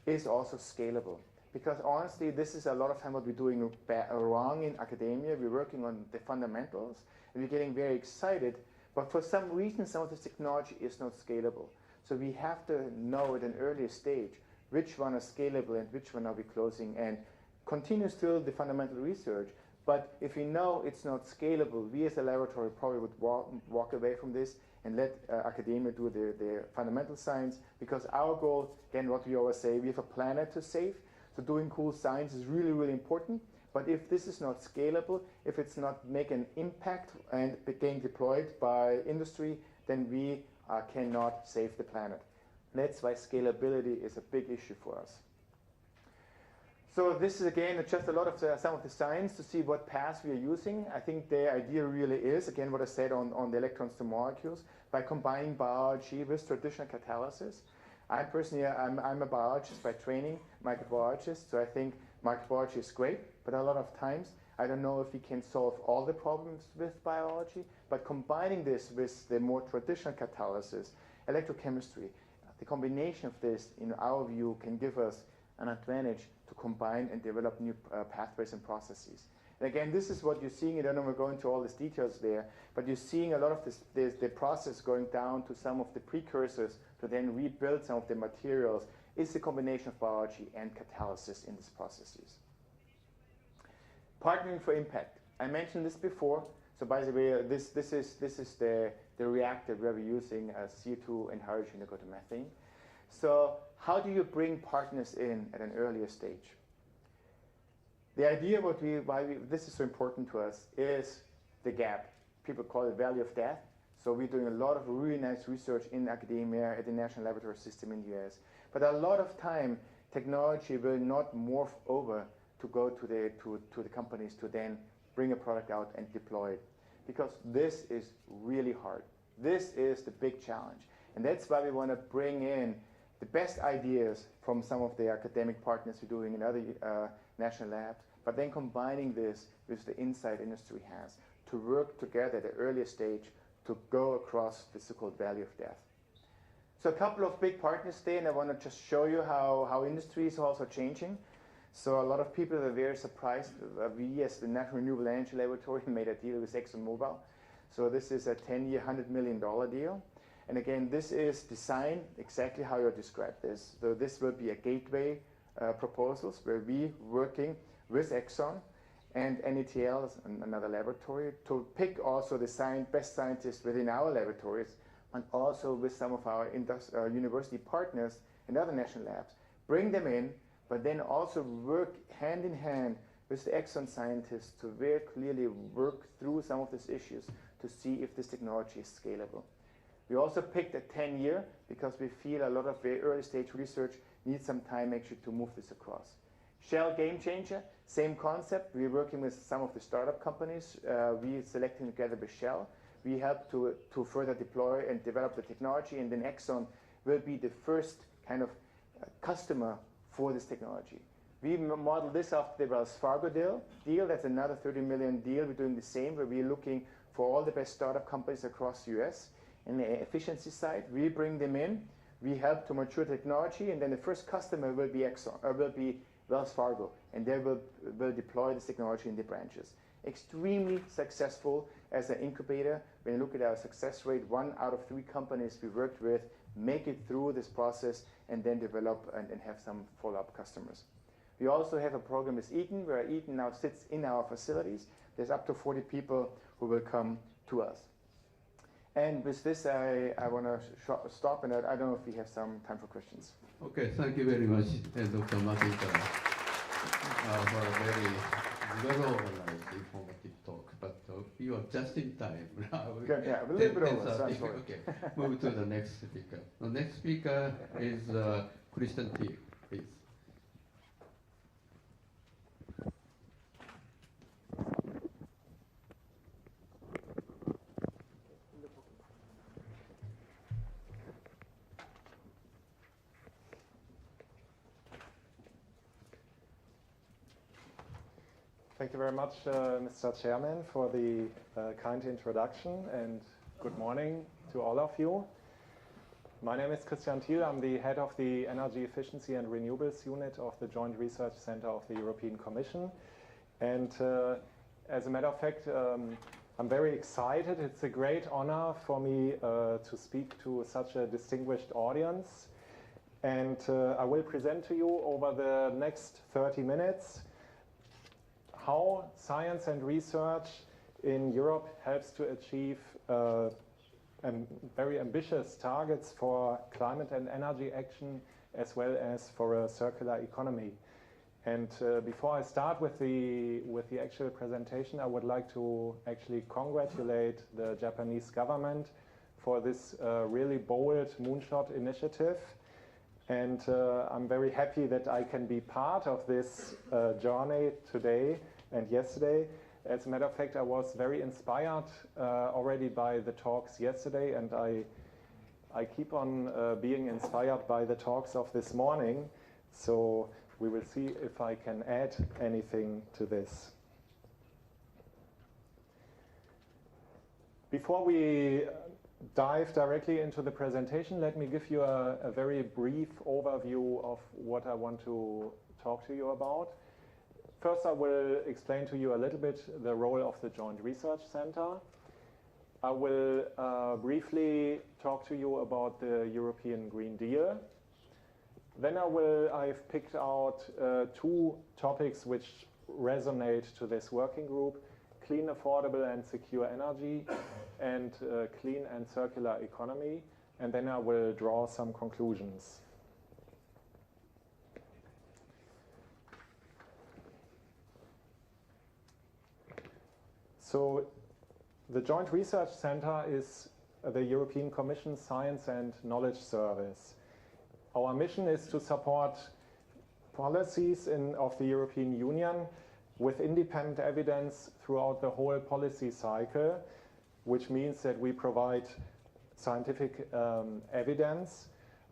is also scalable. Because honestly, this is a lot of time what we're doing wrong in academia. We're working on the fundamentals and we're getting very excited, but for some reason some of this technology is not scalable. So we have to know at an earlier stage which one is scalable and which one are we closing, and continue still the fundamental research. But if we know it's not scalable, we as a laboratory probably would walk away from this and let academia do the fundamental science, because our goal, again, what we always say, we have a planet to save. So doing cool science is really, really important. But if this is not scalable, if it's not making an impact and being deployed by industry, then we cannot save the planet. And that's why scalability is a big issue for us. So this is, again, just a lot of some of the science to see what paths we are using. I think the idea really is, again, what I said on the electrons to molecules, by combining biology with traditional catalysis. I'm a biologist by training, microbiologist, so I think microbiology is great, but a lot of times I don't know if we can solve all the problems with biology, but combining this with the more traditional catalysis, electrochemistry, the combination of this, in our view, can give us an advantage to combine and develop new pathways and processes. And again, this is what you're seeing. I don't know if we're going into all these details there, but you're seeing a lot of the process going down to some of the precursors to then rebuild some of the materials is the combination of biology and catalysis in these processes. Partnering for impact. I mentioned this before. So by the way, this is the reactor where we're using CO2 and hydrogen to go to methane. So how do you bring partners in at an earlier stage? The idea why this is so important to us is the gap. People call it value of death. So we're doing a lot of really nice research in academia at the National Laboratory System in the US. But a lot of time, technology will not morph over to go to the companies to then bring a product out and deploy it. Because this is really hard. This is the big challenge. And that's why we want to bring in the best ideas from some of the academic partners we're doing in other national labs, but then combining this with the insight industry has to work together at an earlier stage to go across the so-called value of death. So a couple of big partners there, and I want to just show you how industry is also changing. So a lot of people are very surprised. We, as the National Renewable Energy Laboratory, made a deal with ExxonMobil. So this is a 10-year, $100 million deal. And again, this is designed exactly how you described this. So this will be a gateway proposals where we working with Exxon and NETL, another laboratory, to pick also the best scientists within our laboratories, and also with some of our university partners and other national labs. Bring them in, but then also work hand in hand with the Exxon scientists to very clearly work through some of these issues to see if this technology is scalable. We also picked a 10-year because we feel a lot of very early stage research needs some time actually to move this across. Shell game changer, same concept. We're working with some of the startup companies. We selecting together with Shell. We help to further deploy and develop the technology, and then Exxon will be the first kind of customer for this technology. We model this after the Wells Fargo deal. That's another $30 million deal. We're doing the same, where we're looking for all the best startup companies across the US. And the efficiency side, we bring them in. We help to mature technology, and then the first customer will be Exxon, or will be Wells Fargo, and they will deploy this technology in the branches. Extremely successful as an incubator. When you look at our success rate, 1 out of 3 companies we worked with make it through this process and then develop and have some follow-up customers. We also have a program with Eaton, where Eaton now sits in our facilities. There's up to 40 people who will come to us. And with this, I want to stop, and I don't know if we have some time for questions. Okay, thank you very much, Dr. Matita, for a very well-organized, informative talk. But you are just in time. Good, yeah, a little bit over. Okay, move to the next speaker. The next speaker is Christian Thiel, please. Thank you very much, Mr. Chairman, for the kind introduction, and good morning to all of you. My name is Christian Thiel. I'm the head of the Energy Efficiency and Renewables Unit of the Joint Research Center of the European Commission. And as a matter of fact, I'm very excited. It's a great honor for me to speak to such a distinguished audience. And I will present to you over the next 30 minutes how science and research in Europe helps to achieve very ambitious targets for climate and energy action, as well as for a circular economy. And before I start with the actual presentation, I would like to actually congratulate the Japanese government for this really bold Moonshot initiative. And I'm very happy that I can be part of this journey today and yesterday. As a matter of fact, I was very inspired already by the talks yesterday, and I keep on being inspired by the talks of this morning. So we will see if I can add anything to this. Before we dive directly into the presentation, let me give you a very brief overview of what I want to talk to you about. First, I will explain to you a little bit the role of the Joint Research Center. I will briefly talk to you about the European Green Deal. Then I've picked out 2 topics which resonate to this working group: clean, affordable and secure energy, and clean and circular economy. And then I will draw some conclusions. So the Joint Research Center is the European Commission Science and Knowledge Service. Our mission is to support policies of the European Union with independent evidence throughout the whole policy cycle, which means that we provide scientific evidence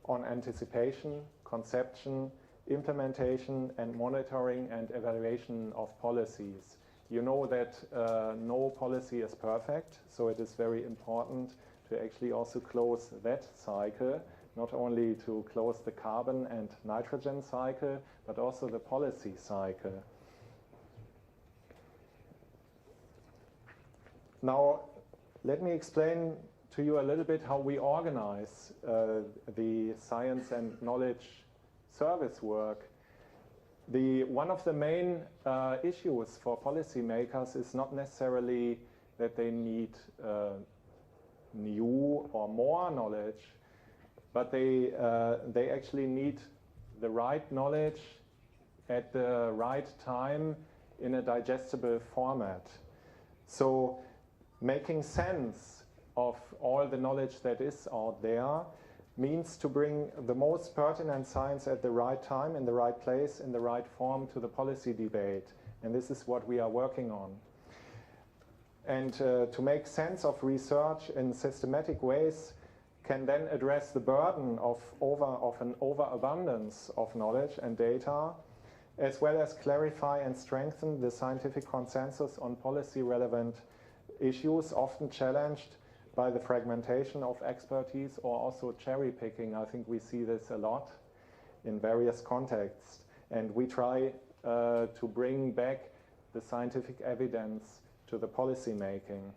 on anticipation, conception, implementation, and monitoring and evaluation of policies. You know that no policy is perfect, so it is very important to actually also close that cycle, not only to close the carbon and nitrogen cycle, but also the policy cycle. Now, let me explain to you a little bit how we organize the science and knowledge service work. One of the main issues for policymakers is not necessarily that they need new or more knowledge, but they actually need the right knowledge at the right time in a digestible format. So making sense of all the knowledge that is out there means to bring the most pertinent science at the right time, in the right place, in the right form to the policy debate. And this is what we are working on. And to make sense of research in systematic ways can then address the burden of an overabundance of knowledge and data, as well as clarify and strengthen the scientific consensus on policy-relevant issues, often challenged by the fragmentation of expertise or also cherry-picking. I think we see this a lot in various contexts. And we try to bring back the scientific evidence to the policy making.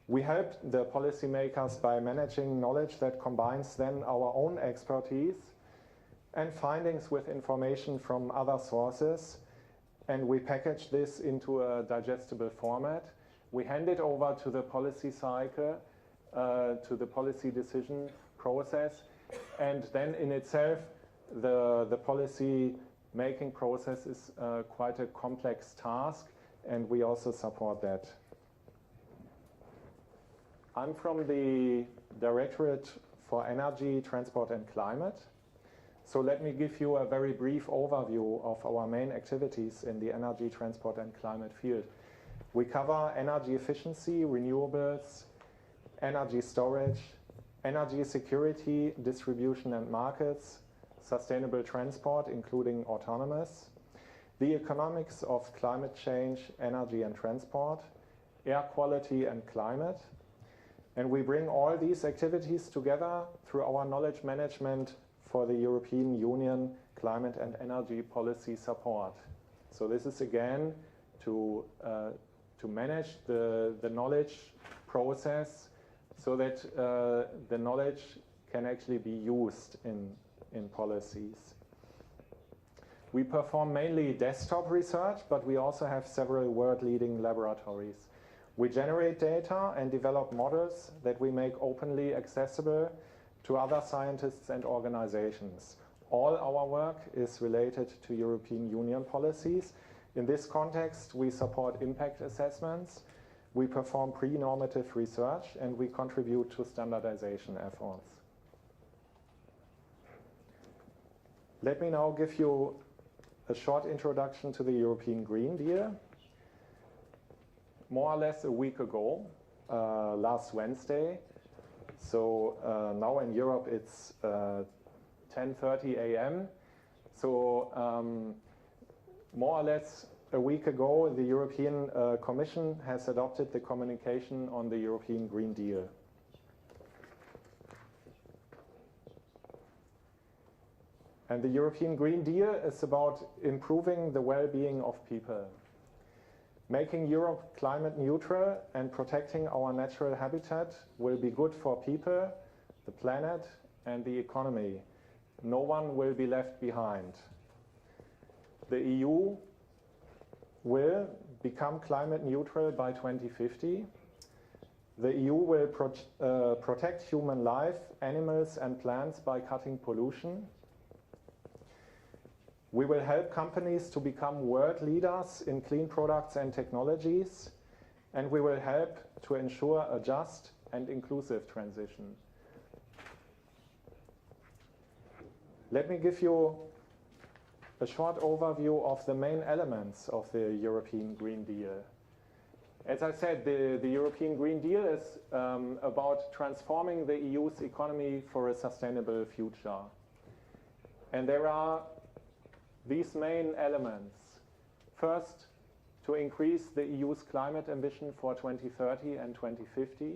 We help the policymakers by managing knowledge that combines then our own expertise and findings with information from other sources, and we package this into a digestible format. We hand it over to the policy cycle, to the policy decision process, and then in itself the policy making process is quite a complex task, and we also support that. I'm from the Directorate for Energy, Transport and Climate. So let me give you a very brief overview of our main activities in the energy, transport and climate field. We cover energy efficiency, renewables, energy storage, energy security, distribution and markets, sustainable transport, including autonomous, the economics of climate change, energy and transport, air quality and climate. And we bring all these activities together through our knowledge management for the European Union climate and energy policy support. So this is again to manage the knowledge process so that the knowledge can actually be used in policies. We perform mainly desktop research, but we also have several world-leading laboratories. We generate data and develop models that we make openly accessible to other scientists and organizations. All our work is related to European Union policies. In this context, we support impact assessments, we perform pre-normative research, and we contribute to standardization efforts. Let me now give you a short introduction to the European Green Deal. More or less a week ago, last Wednesday, so now in Europe it's 10:30 a.m. So more or less a week ago, the European Commission has adopted the communication on the European Green Deal. And the European Green Deal is about improving the well-being of people, making Europe climate neutral and protecting our natural habitat will be good for people, the planet, and the economy. No one will be left behind. The EU will become climate neutral by 2050. The EU will protect human life, animals, and plants by cutting pollution. We will help companies to become world leaders in clean products and technologies, and we will help to ensure a just and inclusive transition. Let me give you a short overview of the main elements of the European Green Deal. As I said, the European Green Deal is about transforming the EU's economy for a sustainable future. And there are these main elements. First, to increase the EU's climate ambition for 2030 and 2050.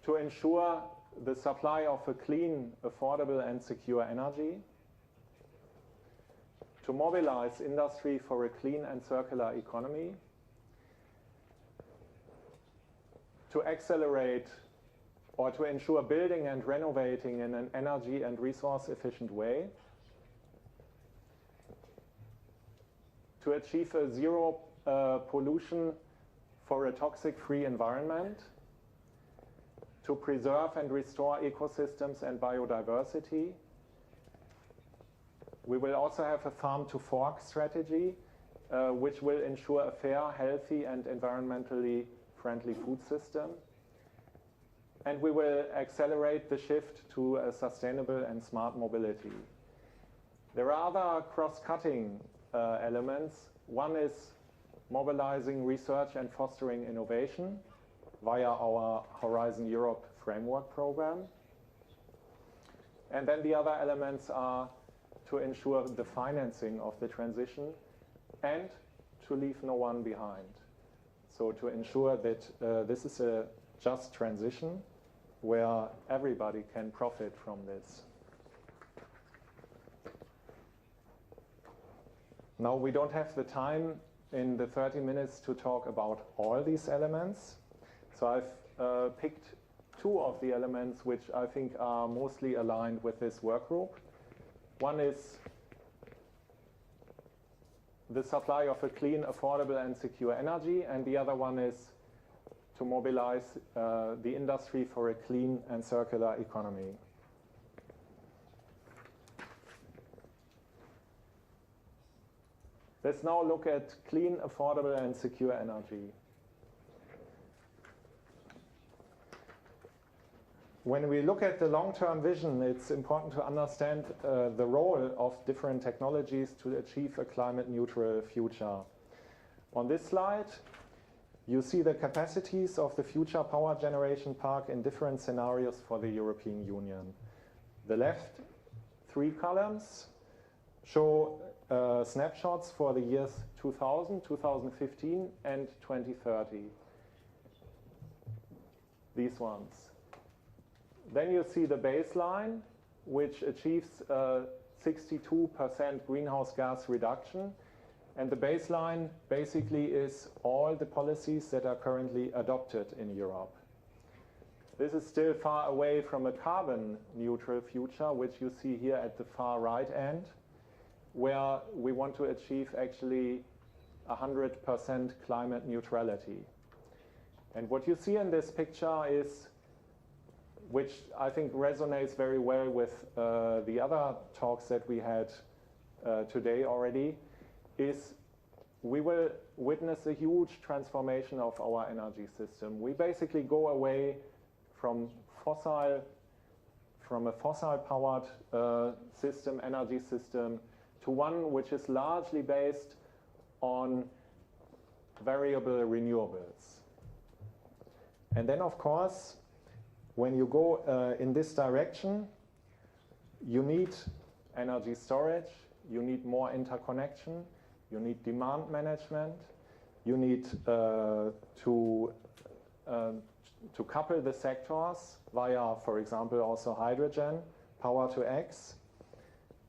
To ensure the supply of a clean, affordable and secure energy. To mobilize industry for a clean and circular economy. To accelerate or to ensure building and renovating in an energy and resource efficient way, to achieve a zero pollution for a toxic-free environment, to preserve and restore ecosystems and biodiversity. We will also have a farm-to-fork strategy which will ensure a fair, healthy, and environmentally friendly food system. And we will accelerate the shift to a sustainable and smart mobility. There are other cross-cutting elements. One is mobilizing research and fostering innovation via our Horizon Europe framework program. And then the other elements are to ensure the financing of the transition and to leave no one behind. So to ensure that this is a just transition where everybody can profit from this. Now, we don't have the time in the 30 minutes to talk about all these elements. So I've picked two of the elements which I think are mostly aligned with this work group. One is the supply of a clean, affordable, and secure energy, and the other one is to mobilize the industry for a clean and circular economy. Let's now look at clean, affordable, and secure energy. When we look at the long-term vision, it's important to understand the role of different technologies to achieve a climate-neutral future. On this slide, you see the capacities of the future power generation park in different scenarios for the European Union. The left three columns show snapshots for the years 2000, 2015, and 2030. These ones. Then you see the baseline, which achieves 62% greenhouse gas reduction. And the baseline basically is all the policies that are currently adopted in Europe. This is still far away from a carbon neutral future, which you see here at the far right end, where we want to achieve actually 100% climate neutrality. And what you see in this picture is, which I think resonates very well with the other talks that we had today already, is we will witness a huge transformation of our energy system. We basically go away from a fossil-powered system, energy system, to one which is largely based on variable renewables. And then, of course, when you go in this direction, you need energy storage, you need more interconnection, you need demand management, you need to couple the sectors via, for example, also hydrogen, power to X,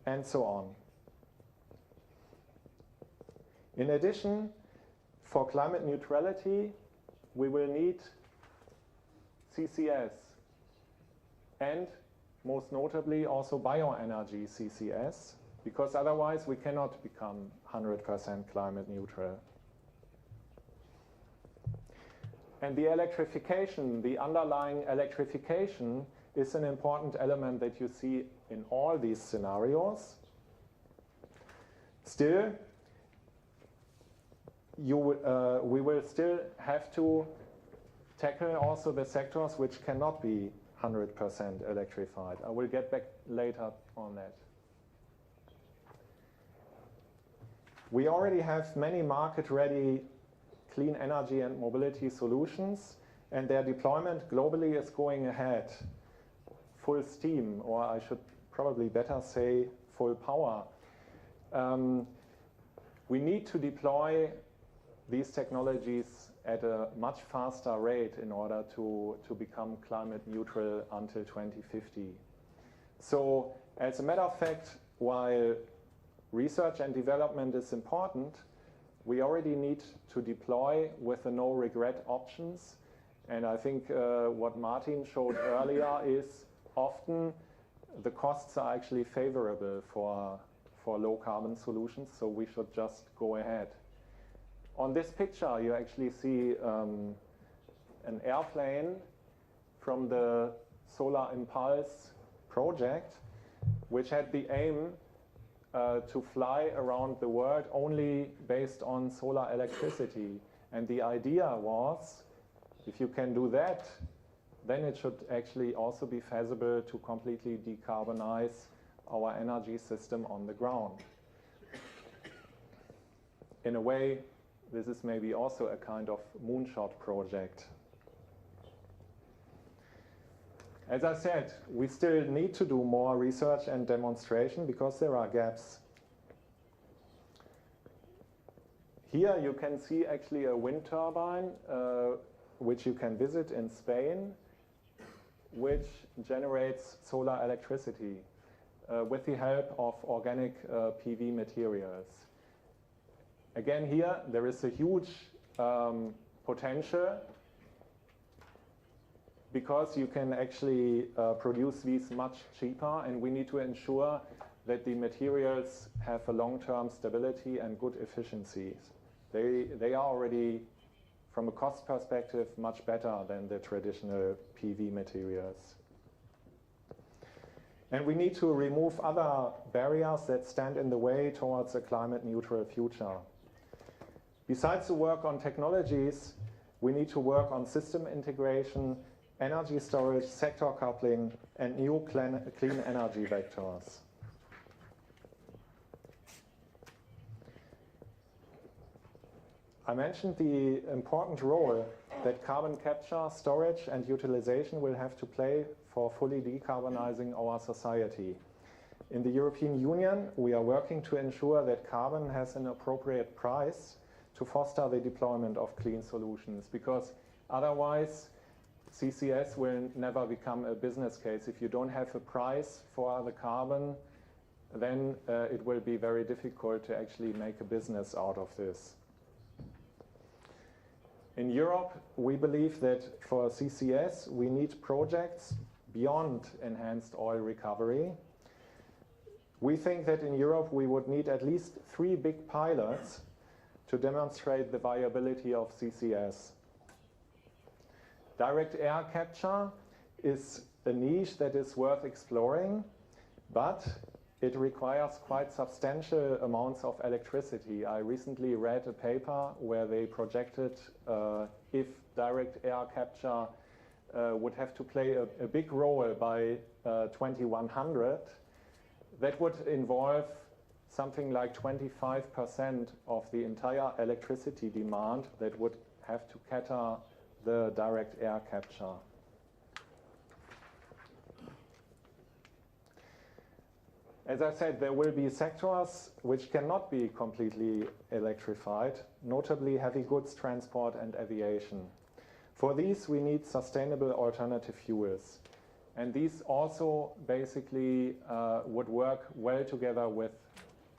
and so on. In addition, for climate neutrality, we will need CCS and, most notably, also bioenergy CCS, because otherwise we cannot become 100% climate neutral. And the electrification, the underlying electrification, is an important element that you see in all these scenarios. Still, we will still have to tackle also the sectors which cannot be 100% electrified. I will get back later on that. We already have many market-ready clean energy and mobility solutions, and their deployment globally is going ahead, full steam, or I should probably better say full power. We need to deploy these technologies at a much faster rate in order to become climate neutral until 2050. So, as a matter of fact, while research and development is important, we already need to deploy with the no-regret options. And I think what Martin showed earlier is often the costs are actually favorable for low-carbon solutions, so we should just go ahead. On this picture, you actually see an airplane from the Solar Impulse project, which had the aim to fly around the world only based on solar electricity. And the idea was, if you can do that, then it should actually also be feasible to completely decarbonize our energy system on the ground. In a way, this is maybe also a kind of moonshot project. As I said, we still need to do more research and demonstration because there are gaps. Here you can see actually a wind turbine, which you can visit in Spain, which generates solar electricity with the help of organic PV materials. Again, here there is a huge potential because you can actually produce these much cheaper, and we need to ensure that the materials have a long-term stability and good efficiencies. They are already, from a cost perspective, much better than the traditional PV materials. And we need to remove other barriers that stand in the way towards a climate-neutral future. Besides the work on technologies, we need to work on system integration, energy storage, sector coupling, and new clean energy vectors. I mentioned the important role that carbon capture, storage, and utilization will have to play for fully decarbonizing our society. In the European Union, we are working to ensure that carbon has an appropriate price to foster the deployment of clean solutions, because otherwise CCS will never become a business case. If you don't have a price for the carbon, then it will be very difficult to actually make a business out of this. In Europe, we believe that for CCS, we need projects beyond enhanced oil recovery. We think that in Europe, we would need at least 3 big pilots to demonstrate the viability of CCS. Direct air capture is a niche that is worth exploring, but it requires quite substantial amounts of electricity. I recently read a paper where they projected if direct air capture would have to play a big role by 2100, that would involve something like 25% of the entire electricity demand that would have to cater the direct air capture. As I said, there will be sectors which cannot be completely electrified, notably heavy goods transport and aviation. For these, we need sustainable alternative fuels. And these also basically would work well together with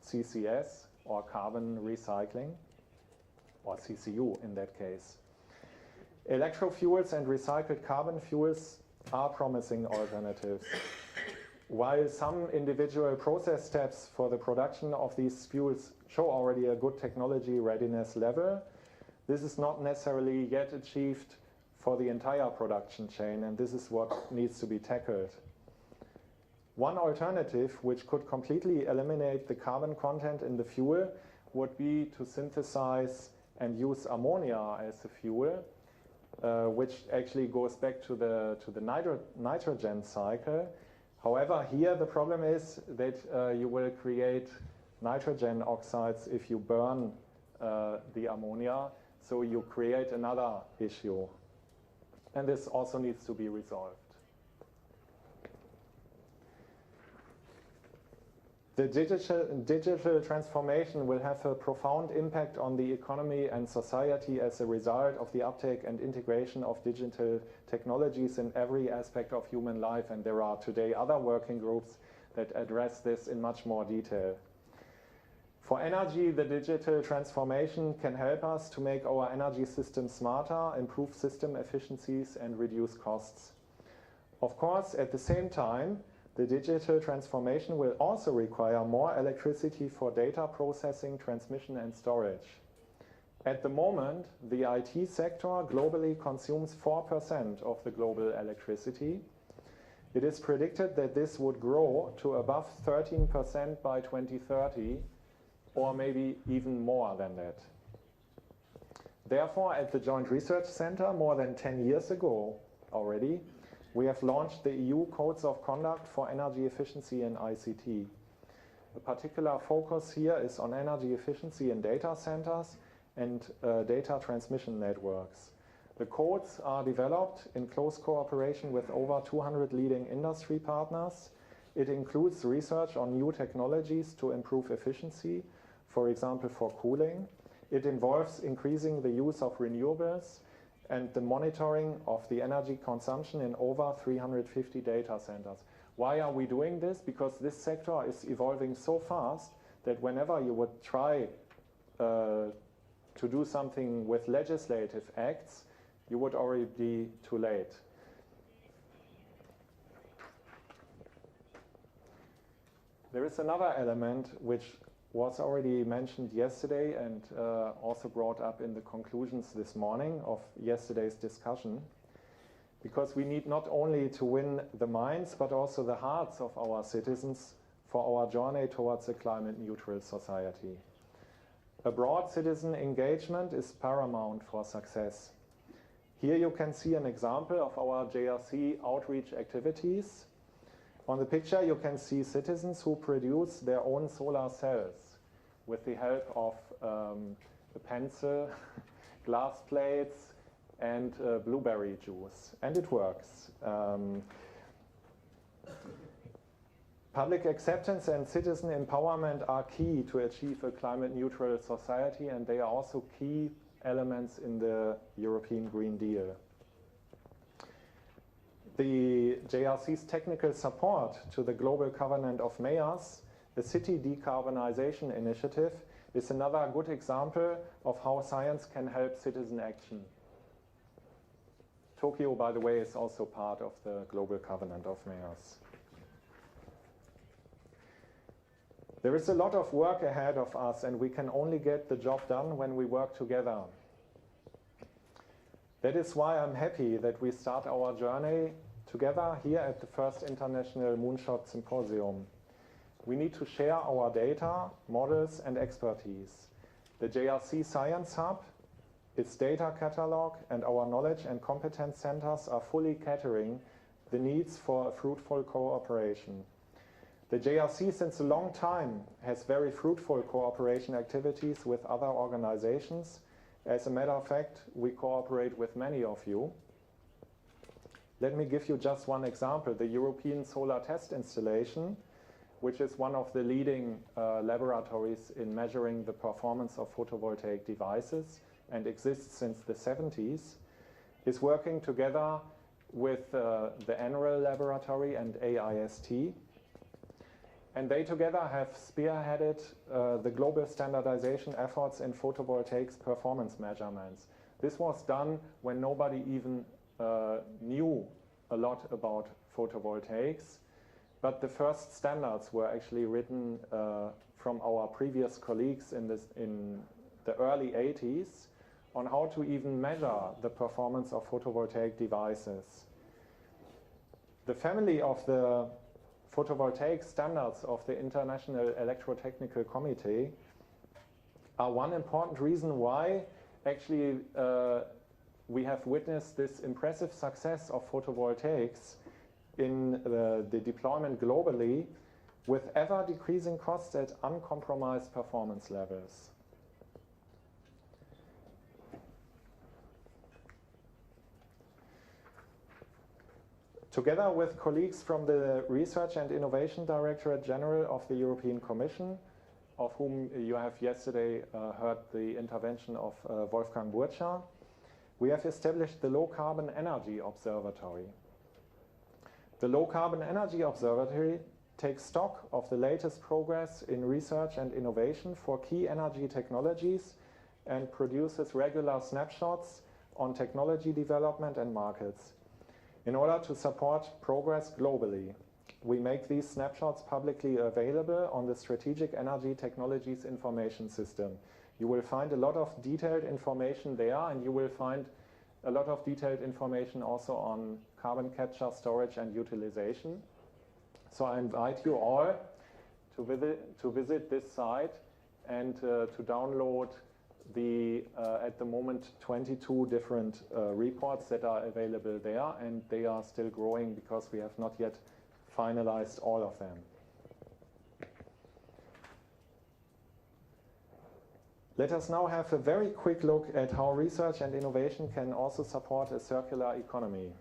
CCS, or carbon recycling, or CCU in that case. Electrofuels and recycled carbon fuels are promising alternatives. While some individual process steps for the production of these fuels show already a good technology readiness level, this is not necessarily yet achieved for the entire production chain, and this is what needs to be tackled. One alternative which could completely eliminate the carbon content in the fuel would be to synthesize and use ammonia as a fuel, which actually goes back to the nitrogen cycle. However, here the problem is that you will create nitrogen oxides if you burn the ammonia, so you create another issue. And this also needs to be resolved. The digital transformation will have a profound impact on the economy and society as a result of the uptake and integration of digital technologies in every aspect of human life, and there are today other working groups that address this in much more detail. For energy, the digital transformation can help us to make our energy system smarter, improve system efficiencies, and reduce costs. Of course, at the same time, the digital transformation will also require more electricity for data processing, transmission, and storage. At the moment, the IT sector globally consumes 4% of the global electricity, It is predicted that this would grow to above 13% by 2030, or maybe even more than that. Therefore, at the Joint Research Center, more than 10 years ago already, we have launched the EU Codes of Conduct for Energy Efficiency in ICT. A particular focus here is on energy efficiency in data centers and data transmission networks. The codes are developed in close cooperation with over 200 leading industry partners. It includes research on new technologies to improve efficiency, for example, for cooling. It involves increasing the use of renewables and the monitoring of the energy consumption in over 350 data centers. Why are we doing this? Because this sector is evolving so fast that whenever you would try to do something with legislative acts, you would already be too late. There is another element which was already mentioned yesterday and also brought up in the conclusions this morning of yesterday's discussion, because we need not only to win the minds but also the hearts of our citizens for our journey towards a climate neutral society. A broad citizen engagement is paramount for success. Here you can see an example of our JRC outreach activities. On the picture you can see citizens who produce their own solar cells with the help of a pencil, glass plates and blueberry juice, and it works. Public acceptance and citizen empowerment are key to achieve a climate neutral society, and they are also key elements in the European Green Deal. The JRC's technical support to the Global Covenant of Mayors, the City Decarbonization Initiative, is another good example of how science can help citizen action. Tokyo, by the way, is also part of the Global Covenant of Mayors. There is a lot of work ahead of us, and we can only get the job done when we work together. That is why I'm happy that we start our journey together here at the first International Moonshot Symposium. We need to share our data, models, and expertise. The JRC Science Hub, its data catalog, and our knowledge and competence centers are fully catering the needs for a fruitful cooperation. The JRC, since a long time, has very fruitful cooperation activities with other organizations. As a matter of fact, we cooperate with many of you. Let me give you just one example. The European Solar Test Installation, which is one of the leading laboratories in measuring the performance of photovoltaic devices and exists since the 70s, is working together with the NREL laboratory and AIST. And they together have spearheaded the global standardization efforts in photovoltaics performance measurements. This was done when nobody even knew a lot about photovoltaics, but the first standards were actually written from our previous colleagues in the early 80s on how to even measure the performance of photovoltaic devices. The family of the photovoltaic standards of the International Electrotechnical Committee are one important reason why actually we have witnessed this impressive success of photovoltaics in the deployment globally with ever decreasing costs at uncompromised performance levels. Together with colleagues from the Research and Innovation Directorate General of the European Commission, of whom you have yesterday heard the intervention of Wolfgang Burtscher, we have established the Low Carbon Energy Observatory. The Low Carbon Energy Observatory takes stock of the latest progress in research and innovation for key energy technologies and produces regular snapshots on technology development and markets. In order to support progress globally, we make these snapshots publicly available on the Strategic Energy Technologies Information System. You will find a lot of detailed information there, and you will find a lot of detailed information also on carbon capture, storage, and utilization. So I invite you all to visit this site and to download the, at the moment, 22 different reports that are available there, and they are still growing because we have not yet finalized all of them. Let us now have a very quick look at how research and innovation can also support a circular economy.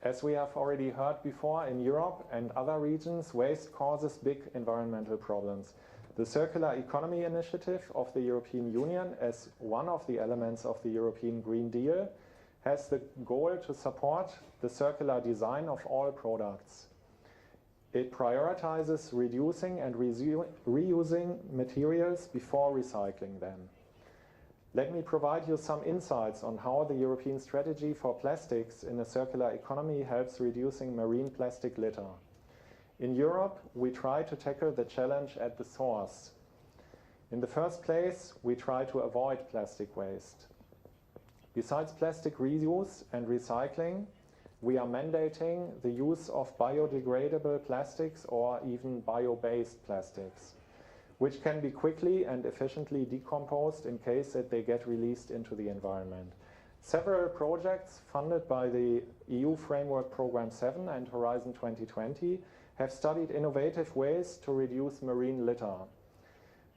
As we have already heard before, in Europe and other regions, waste causes big environmental problems. The Circular Economy Initiative of the European Union, as one of the elements of the European Green Deal, has the goal to support the circular design of all products. It prioritizes reducing and reusing materials before recycling them. Let me provide you some insights on how the European strategy for plastics in a circular economy helps reducing marine plastic litter. In Europe, we try to tackle the challenge at the source. In the first place, we try to avoid plastic waste. Besides plastic reuse and recycling, we are mandating the use of biodegradable plastics or even bio-based plastics, which can be quickly and efficiently decomposed in case that they get released into the environment. Several projects funded by the EU Framework Programme 7 and Horizon 2020 have studied innovative ways to reduce marine litter.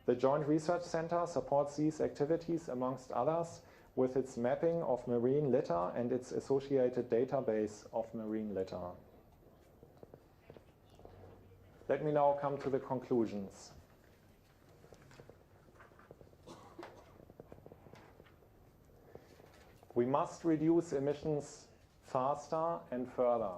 The Joint Research Center supports these activities, amongst others, with its mapping of marine litter and its associated database of marine litter. Let me now come to the conclusions. We must reduce emissions faster and further.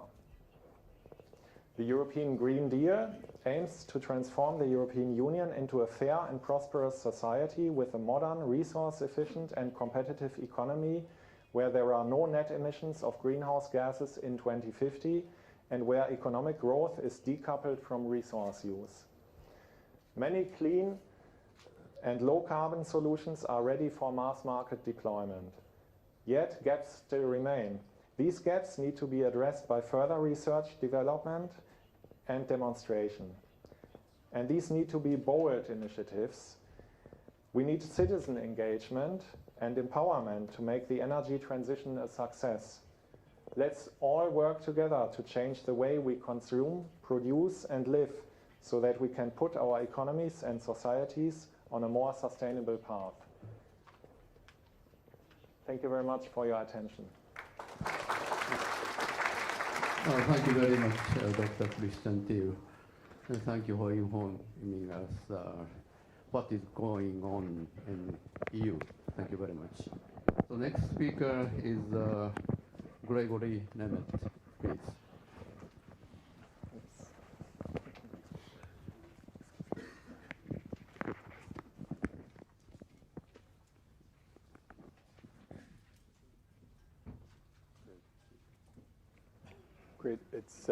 The European Green Deal aims to transform the European Union into a fair and prosperous society with a modern, resource-efficient and competitive economy where there are no net emissions of greenhouse gases in 2050 and where economic growth is decoupled from resource use. Many clean and low-carbon solutions are ready for mass market deployment. Yet gaps still remain. These gaps need to be addressed by further research, development, and demonstration. And these need to be bold initiatives. We need citizen engagement and empowerment to make the energy transition a success. Let's all work together to change the way we consume, produce, and live so that we can put our economies and societies on a more sustainable path. Thank you very much for your attention. Thank you very much, Dr. Christian Thiel. And thank you for informing us what is going on in EU. Thank you very much. So next speaker is Gregory Nemet, please. Great. It's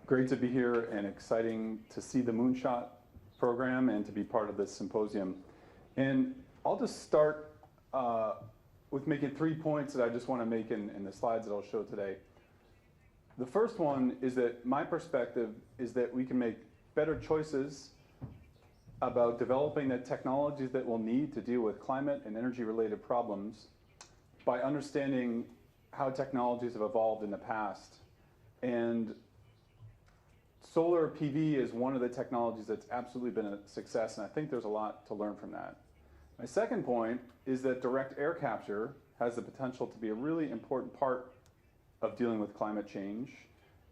great to be here and exciting to see the Moonshot program and to be part of this symposium. And I'll just start with making 3 points that I just want to make in the slides that I'll show today. The first one is that my perspective is that we can make better choices about developing the technologies that we'll need to deal with climate and energy-related problems by understanding how technologies have evolved in the past. And solar PV is one of the technologies that's absolutely been a success, and I think there's a lot to learn from that. My second point is that direct air capture has the potential to be a really important part of dealing with climate change,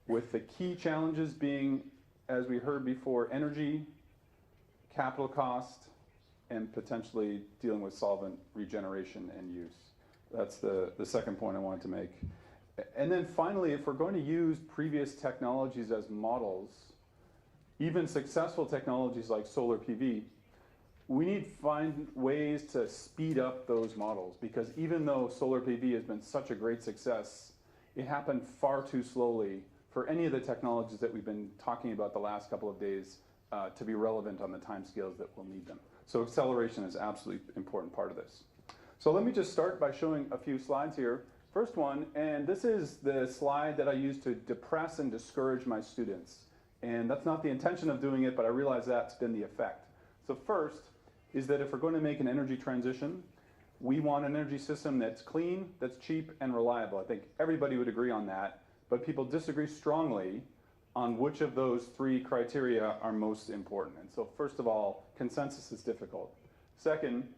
with the key challenges being, as we heard before, energy, capital cost, and potentially dealing with solvent regeneration and use. That's the second point I wanted to make. And then finally, if we're going to use previous technologies as models, even successful technologies like solar PV, we need to find ways to speed up those models, because even though solar PV has been such a great success, it happened far too slowly for any of the technologies that we've been talking about the last couple of days to be relevant on the timescales that we'll need them. So acceleration is absolutely important part of this. So let me just start by showing a few slides here. First one, and this is the slide that I use to depress and discourage my students. And that's not the intention of doing it, but I realize that's been the effect. So first is that if we're going to make an energy transition, we want an energy system that's clean, that's cheap, and reliable. I think everybody would agree on that, but people disagree strongly on which of those three criteria are most important. And so first of all, consensus is difficult. Second,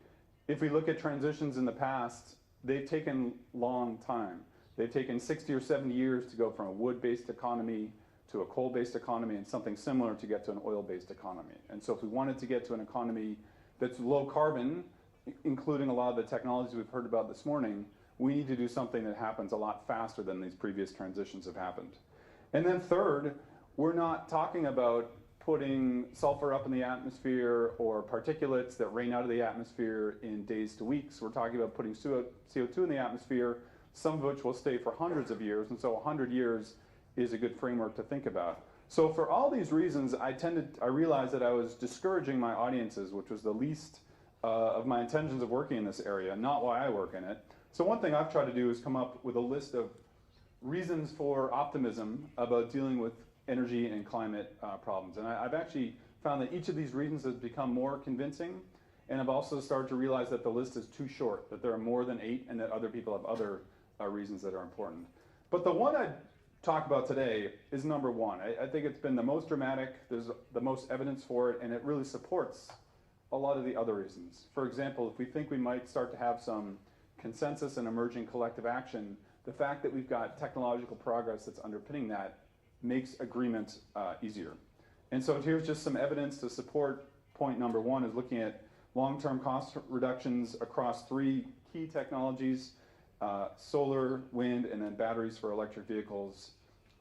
if we look at transitions in the past, they've taken long time. They've taken 60 or 70 years to go from a wood-based economy to a coal-based economy and something similar to get to an oil-based economy. And so if we wanted to get to an economy that's low carbon, including a lot of the technologies we've heard about this morning, we need to do something that happens a lot faster than these previous transitions have happened. And then third, we're not talking about putting sulfur up in the atmosphere or particulates that rain out of the atmosphere in days to weeks. We're talking about putting CO2 in the atmosphere, some of which will stay for hundreds of years, and so 100 years is a good framework to think about. So for all these reasons, I realized that I was discouraging my audiences, which was the least of my intentions of working in this area, not why I work in it. So one thing I've tried to do is come up with a list of reasons for optimism about dealing with energy and climate problems. And I've actually found that each of these reasons has become more convincing, and I've also started to realize that the list is too short, that there are more than 8, and that other people have other reasons that are important. But the one I'd talk about today is number 1. I think it's been the most dramatic, there's the most evidence for it, and it really supports a lot of the other reasons. For example, if we think we might start to have some consensus and emerging collective action, the fact that we've got technological progress that's underpinning that makes agreement easier. And so here's just some evidence to support point number 1, is looking at long-term cost reductions across 3 key technologies, solar, wind, and then batteries for electric vehicles.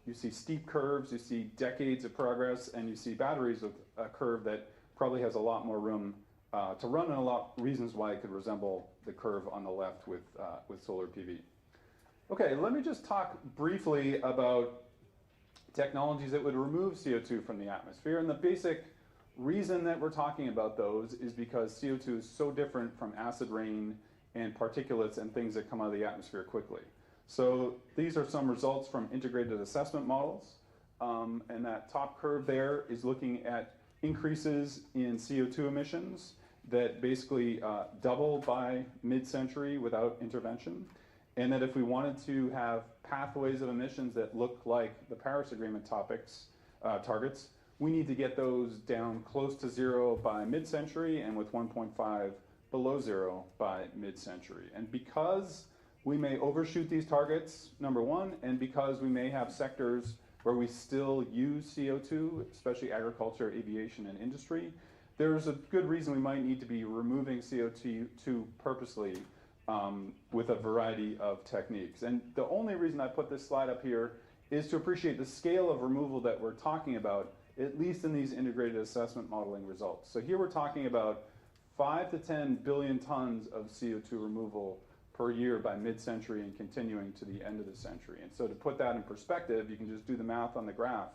You see steep curves, you see decades of progress, and you see batteries with a curve that probably has a lot more room to run, and a lot of reasons why it could resemble the curve on the left with solar PV. Okay, let me just talk briefly about technologies that would remove CO2 from the atmosphere. And the basic reason that we're talking about those is because CO2 is so different from acid rain and particulates and things that come out of the atmosphere quickly. So these are some results from integrated assessment models. And that top curve there is looking at increases in CO2 emissions that basically double by mid-century without intervention. And that if we wanted to have pathways of emissions that look like the Paris Agreement targets, we need to get those down close to 0 by mid-century, and with 1.5 below 0 by mid-century. And because we may overshoot these targets, number 1, and because we may have sectors where we still use CO2, especially agriculture, aviation, and industry, there's a good reason we might need to be removing CO2 purposely with a variety of techniques. And the only reason I put this slide up here is to appreciate the scale of removal that we're talking about, at least in these integrated assessment modeling results. So here we're talking about 5 to 10 billion tons of CO2 removal per year by mid-century and continuing to the end of the century. And so to put that in perspective, you can just do the math on the graph.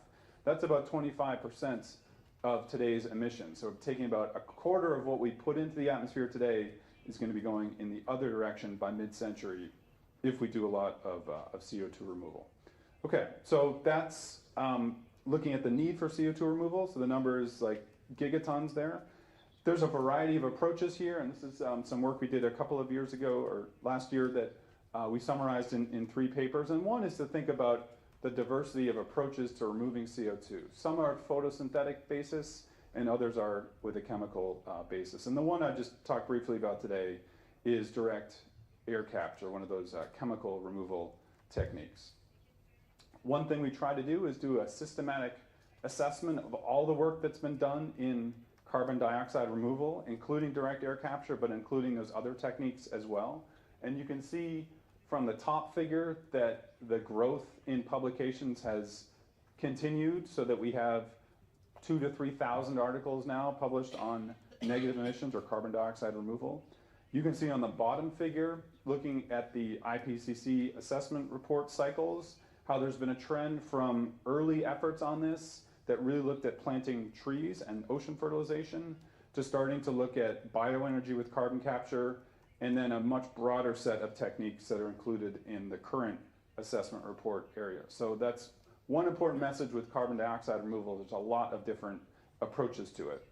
That's about 25% of today's emissions. So taking about a quarter of what we put into the atmosphere today is going to be going in the other direction by mid-century if we do a lot of CO2 removal. Okay, so that's looking at the need for CO2 removal. So the number is like gigatons there. There's a variety of approaches here, and this is some work we did a couple of years ago, or last year, that we summarized in 3 papers. And one is to think about the diversity of approaches to removing CO2. Some are photosynthetic basis, and others are with a chemical basis. And the one I just talked briefly about today is direct air capture, one of those chemical removal techniques. One thing we try to do is do a systematic assessment of all the work that's been done in carbon dioxide removal, including direct air capture, but including those other techniques as well. And you can see from the top figure that the growth in publications has continued, so that we have 2,000 to 3,000 articles now published on negative emissions or carbon dioxide removal. You can see on the bottom figure, looking at the IPCC assessment report cycles, how there's been a trend from early efforts on this that really looked at planting trees and ocean fertilization to starting to look at bioenergy with carbon capture, and then a much broader set of techniques that are included in the current assessment report area. So that's one important message with carbon dioxide removal. There's a lot of different approaches to it.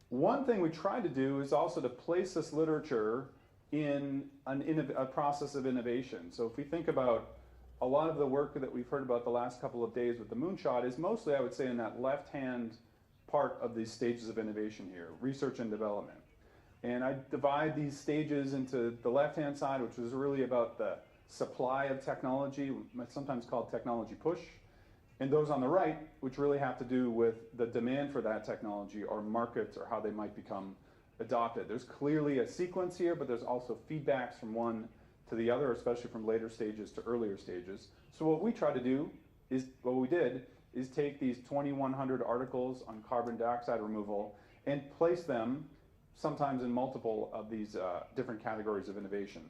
One thing we try to do is also to place this literature in a process of innovation. So if we think about a lot of the work that we've heard about the last couple of days with the Moonshot is mostly, I would say, in that left-hand part of these stages of innovation here, research and development. And I divide these stages into the left-hand side, which is really about the supply of technology, sometimes called technology push, and those on the right, which really have to do with the demand for that technology or markets or how they might become adopted. There's clearly a sequence here, but there's also feedbacks from one to the other, especially from later stages to earlier stages. So what we try to do is, what we did, is take these 2,100 articles on carbon dioxide removal and place them sometimes in multiple of these different categories of innovation.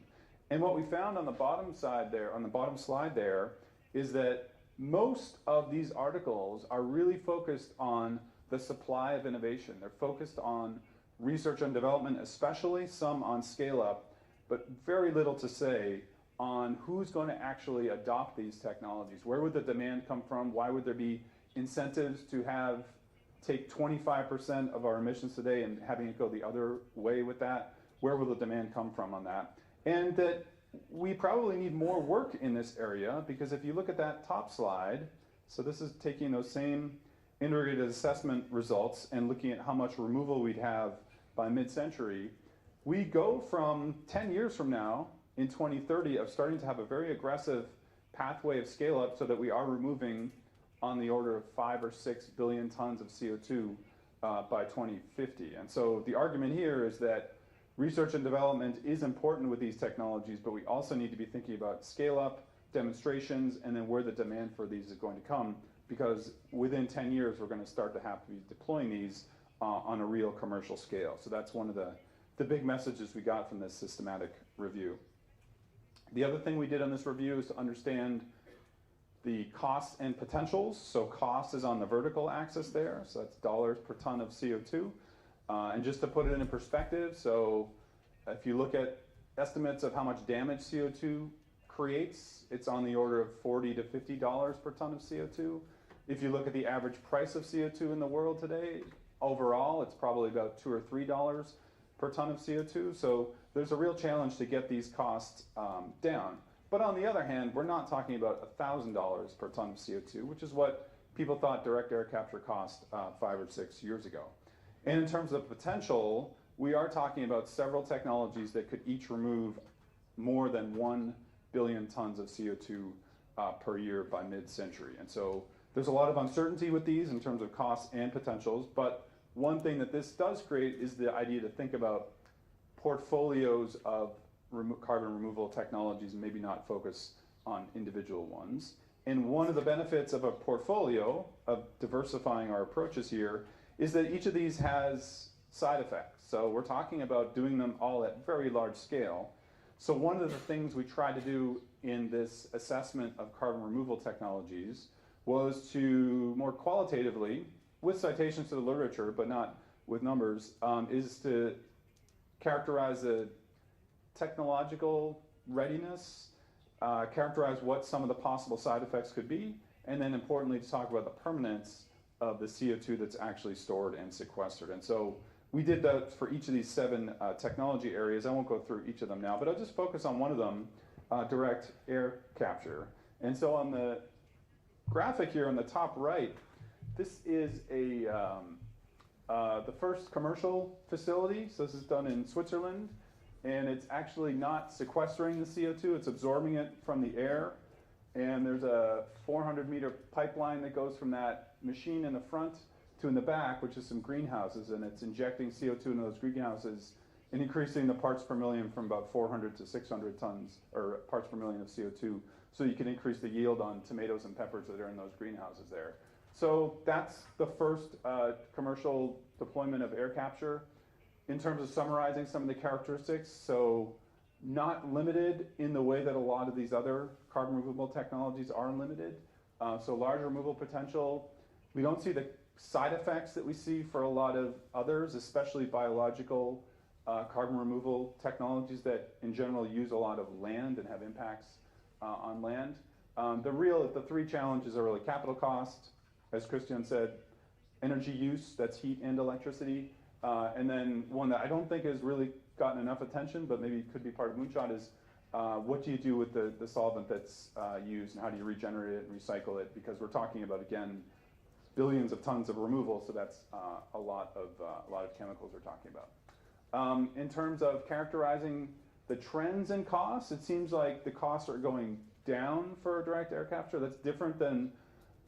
And what we found on the bottom side there, on the bottom slide there, is that most of these articles are really focused on the supply of innovation. They're focused on research and development, especially some on scale up, but very little to say on who's going to actually adopt these technologies. Where would the demand come from? Why would there be incentives to take 25% of our emissions today and having it go the other way with that? Where will the demand come from on that? And that we probably need more work in this area, because if you look at that top slide, so this is taking those same integrated assessment results and looking at how much removal we'd have by mid-century, we go from 10 years from now, in 2030, of starting to have a very aggressive pathway of scale up so that we are removing on the order of 5 or 6 billion tons of CO2 by 2050. And so the argument here is that research and development is important with these technologies, but we also need to be thinking about scale up, demonstrations, and then where the demand for these is going to come, because within 10 years, we're going to start to have to be deploying these on a real commercial scale. So that's one of the big messages we got from this systematic review. The other thing we did on this review is to understand the costs and potentials. So cost is on the vertical axis there, so that's dollars per ton of CO2. And just to put it in perspective, so if you look at estimates of how much damage CO2 creates, it's on the order of $40 to $50 per ton of CO2. If you look at the average price of CO2 in the world today, overall, it's probably about $2 or $3 per ton of CO2. So there's a real challenge to get these costs down. But on the other hand, we're not talking about $1,000 per ton of CO2, which is what people thought direct air capture cost 5 or 6 years ago. And in terms of potential, we are talking about several technologies that could each remove more than 1 billion tons of CO2 per year by mid-century. And so there's a lot of uncertainty with these in terms of costs and potentials, but one thing that this does create is the idea to think about portfolios of carbon removal technologies and maybe not focus on individual ones. And one of the benefits of a portfolio of diversifying our approaches here is that each of these has side effects. So we're talking about doing them all at very large scale. So one of the things we tried to do in this assessment of carbon removal technologies was to more qualitatively, with citations to the literature, but not with numbers, is to characterize the technological readiness, characterize what some of the possible side effects could be, and then importantly to talk about the permanence of the CO2 that's actually stored and sequestered. And so we did that for each of these 7 technology areas. I won't go through each of them now, but I'll just focus on one of them, direct air capture. And so on the graphic here on the top right, this is the first commercial facility. So this is done in Switzerland, and it's actually not sequestering the CO2, it's absorbing it from the air. And there's a 400-meter pipeline that goes from that machine in the front to in the back, which is some greenhouses, and it's injecting CO2 into those greenhouses and increasing the parts per million from about 400 to 600 tons, or parts per million of CO2, so you can increase the yield on tomatoes and peppers that are in those greenhouses there. So that's the first commercial deployment of air capture. In terms of summarizing some of the characteristics, so not limited in the way that a lot of these other carbon removal technologies are limited. So large removal potential. We don't see the side effects that we see for a lot of others, especially biological carbon removal technologies that in general use a lot of land and have impacts on land. The three challenges are really capital cost, as Christian said, energy use, that's heat and electricity, and then one that I don't think has really gotten enough attention, but maybe could be part of Moonshot, is what do you do with the solvent that's used, and how do you regenerate it and recycle it? Because we're talking about, again, billions of tons of removal, so that's a lot of chemicals we're talking about. In terms of characterizing the trends in costs, it seems like the costs are going down for direct air capture. That's different than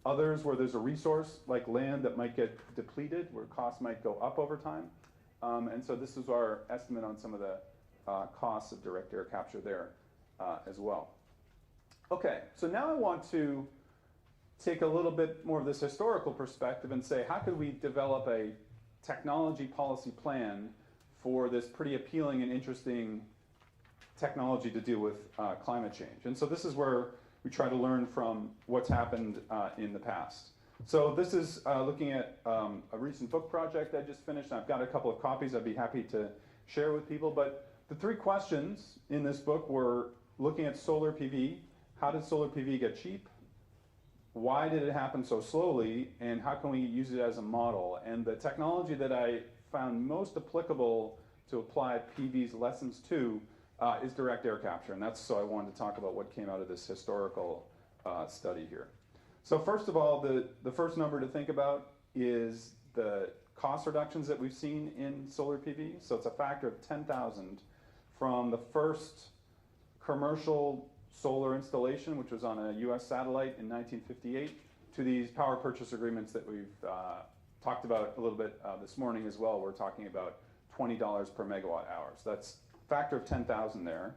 others where there's a resource like land that might get depleted, where costs might go up over time. And so this is our estimate on some of the costs of direct air capture there as well. Okay, so now I want to take a little bit more of this historical perspective and say, how could we develop a technology policy plan for this pretty appealing and interesting technology to deal with climate change? And so this is where we try to learn from what's happened in the past. So this is looking at a recent book project I just finished. I've got a couple of copies I'd be happy to share with people, but the three questions in this book were looking at solar PV. How did solar PV get cheap? Why did it happen so slowly? And how can we use it as a model? And the technology that I found most applicable to apply PV's lessons to is direct air capture. And so I wanted to talk about what came out of this historical study here. So first of all, the first number to think about is the cost reductions that we've seen in solar PV. So it's a factor of 10,000 from the first commercial solar installation, which was on a US satellite in 1958, to these power purchase agreements that we've talked about a little bit this morning as well. We're talking about $20 per megawatt hour. So that's a factor of 10,000 there.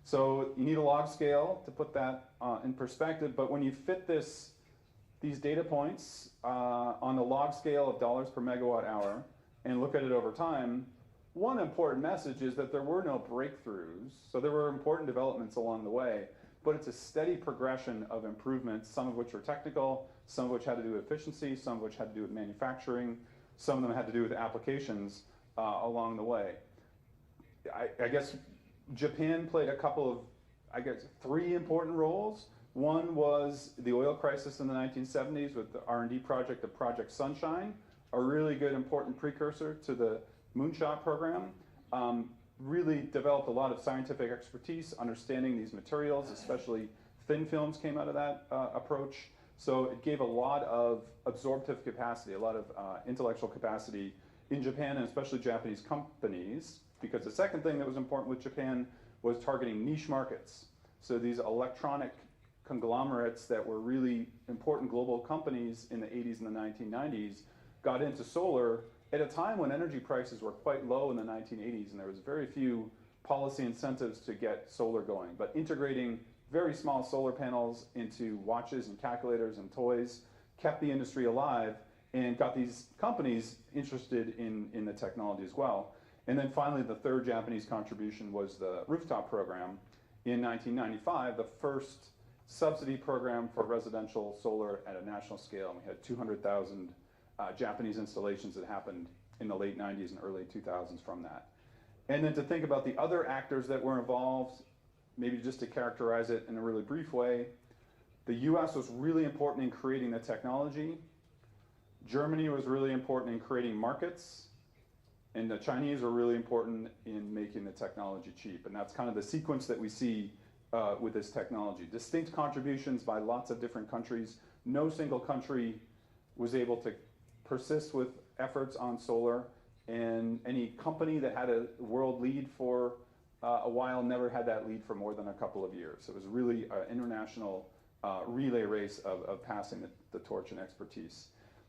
So you need a log scale to put that in perspective, but when you fit these data points on the log scale of dollars per megawatt hour and look at it over time, one important message is that there were no breakthroughs. So there were important developments along the way, but it's a steady progression of improvements, some of which were technical, some of which had to do with efficiency, some of which had to do with manufacturing, some of them had to do with applications along the way. I guess Japan played a couple of, three important roles. One was the oil crisis in the 1970s with the R&D project of Project Sunshine, a really good important precursor to the Moonshot program. Really developed a lot of scientific expertise, understanding these materials, especially thin films came out of that approach. So it gave a lot of absorptive capacity, a lot of intellectual capacity in Japan, and especially Japanese companies, because the second thing that was important with Japan was targeting niche markets. So these electronic conglomerates that were really important global companies in the 80s and the 1990s got into solar at a time when energy prices were quite low in the 1980s, and there was very few policy incentives to get solar going. But integrating very small solar panels into watches and calculators and toys kept the industry alive and got these companies interested in the technology as well. And then finally, the third Japanese contribution was the rooftop program in 1995, the first subsidy program for residential solar at a national scale. And we had 200,000 Japanese installations that happened in the late 90s and early 2000s from that. And then to think about the other actors that were involved, maybe just to characterize it in a really brief way, the US was really important in creating the technology. Germany was really important in creating markets. And the Chinese were really important in making the technology cheap. And that's kind of the sequence that we see with this technology. Distinct contributions by lots of different countries. No single country was able to persist with efforts on solar, and any company that had a world lead for a while never had that lead for more than a couple of years. So it was really an international relay race of passing the torch and expertise.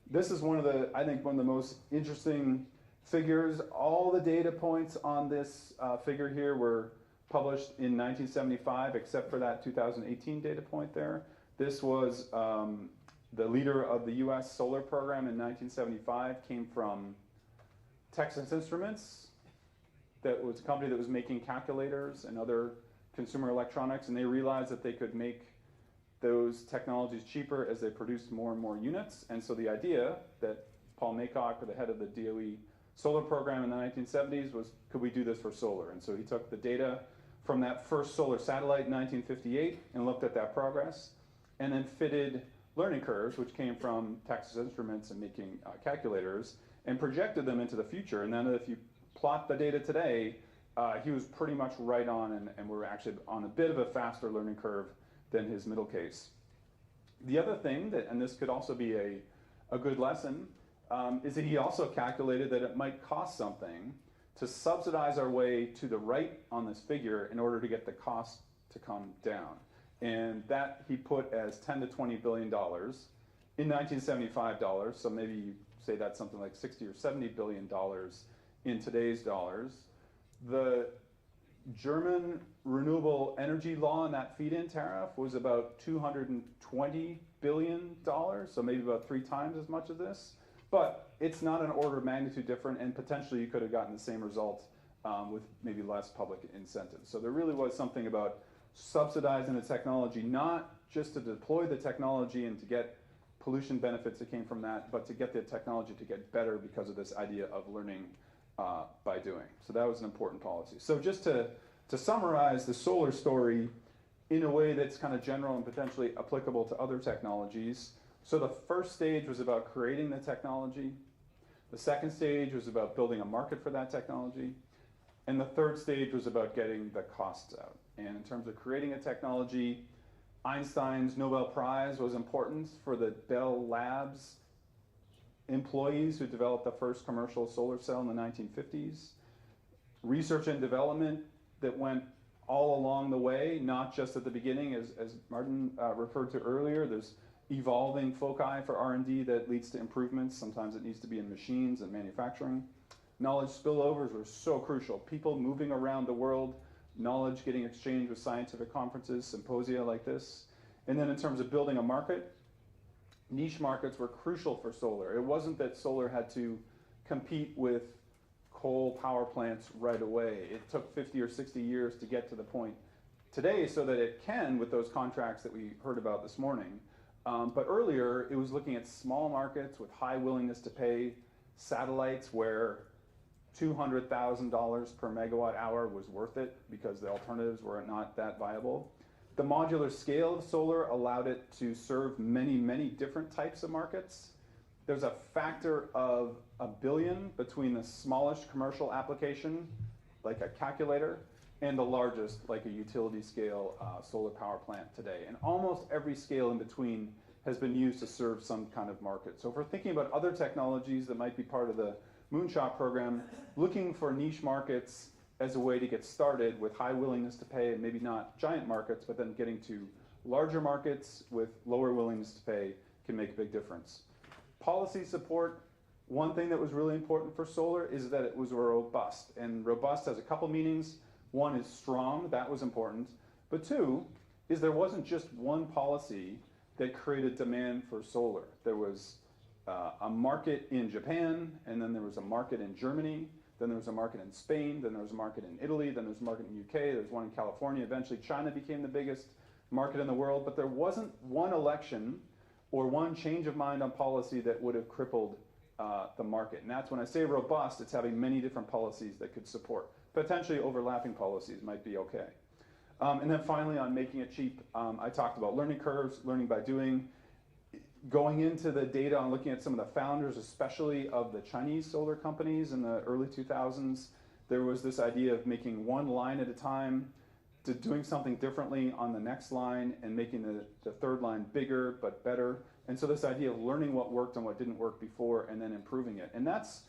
This is I think one of the most interesting figures. All the data points on this figure here were published in 1975, except for that 2018 data point there. This was the leader of the US solar program in 1975, came from Texas Instruments. That was a company that was making calculators and other consumer electronics, and they realized that they could make those technologies cheaper as they produced more and more units. And so the idea that Paul Maycock, the head of the DOE solar program in the 1970s, was, could we do this for solar? And so he took the data from that first solar satellite in 1958 and looked at that progress, and then fitted learning curves, which came from Texas Instruments and making calculators, and projected them into the future. And then if you plot the data today, he was pretty much right on, and we're actually on a bit of a faster learning curve than his middle case. The other thing, that, and this could also be a good lesson, is that he also calculated that it might cost something to subsidize our way to the right on this figure in order to get the cost to come down. And that he put as $10 to $20 billion in 1975 dollars, so maybe you say that's something like $60 or $70 billion in today's dollars. The German renewable energy law and that feed-in tariff was about $220 billion, so maybe about 3 times as much as this. But it's not an order of magnitude different, and potentially you could have gotten the same result with maybe less public incentives. So there really was something about subsidizing the technology, not just to deploy the technology and to get pollution benefits that came from that, but to get the technology to get better because of this idea of learning by doing. So that was an important policy. So just to summarize the solar story in a way that's kind of general and potentially applicable to other technologies. So the first stage was about creating the technology. The second stage was about building a market for that technology. And the third stage was about getting the costs out. And in terms of creating a technology, Einstein's Nobel Prize was important for the Bell Labs employees who developed the first commercial solar cell in the 1950s. Research and development that went all along the way, not just at the beginning, as Martin referred to earlier. There's evolving foci for R&D that leads to improvements. Sometimes it needs to be in machines and manufacturing. Knowledge spillovers were so crucial. People moving around the world, knowledge getting exchanged with scientific conferences, symposia like this. And then in terms of building a market, niche markets were crucial for solar. It wasn't that solar had to compete with coal power plants right away. It took 50 or 60 years to get to the point today so that it can with those contracts that we heard about this morning. But earlier, it was looking at small markets with high willingness to pay, satellites where $200,000 per megawatt hour was worth it because the alternatives were not that viable. The modular scale of solar allowed it to serve many, many different types of markets. There's a factor of 1 billion between the smallest commercial application, like a calculator, and the largest, like a utility scale solar power plant today. And almost every scale in between has been used to serve some kind of market. So if we're thinking about other technologies that might be part of the Moonshot program, looking for niche markets as a way to get started with high willingness to pay, and maybe not giant markets, but then getting to larger markets with lower willingness to pay can make a big difference. Policy support, one thing that was really important for solar is that it was robust. And robust has a couple meanings. One is strong, that was important. But two is there wasn't just one policy that created demand for solar. There was a market in Japan, and then there was a market in Germany, then there was a market in Spain, then there was a market in Italy, then there was a market in the UK, there's one in California. Eventually China became the biggest market in the world, but there wasn't one election or one change of mind on policy that would have crippled the market. And that's when I say robust, it's having many different policies that could support. Potentially overlapping policies might be okay. And then finally on making it cheap, I talked about learning curves, learning by doing. Going into the data on looking at some of the founders, especially of the Chinese solar companies in the early 2000s, there was this idea of making one line at a time, to doing something differently on the next line, and making the third line bigger but better. And so this idea of learning what worked and what didn't work before and then improving it. And that's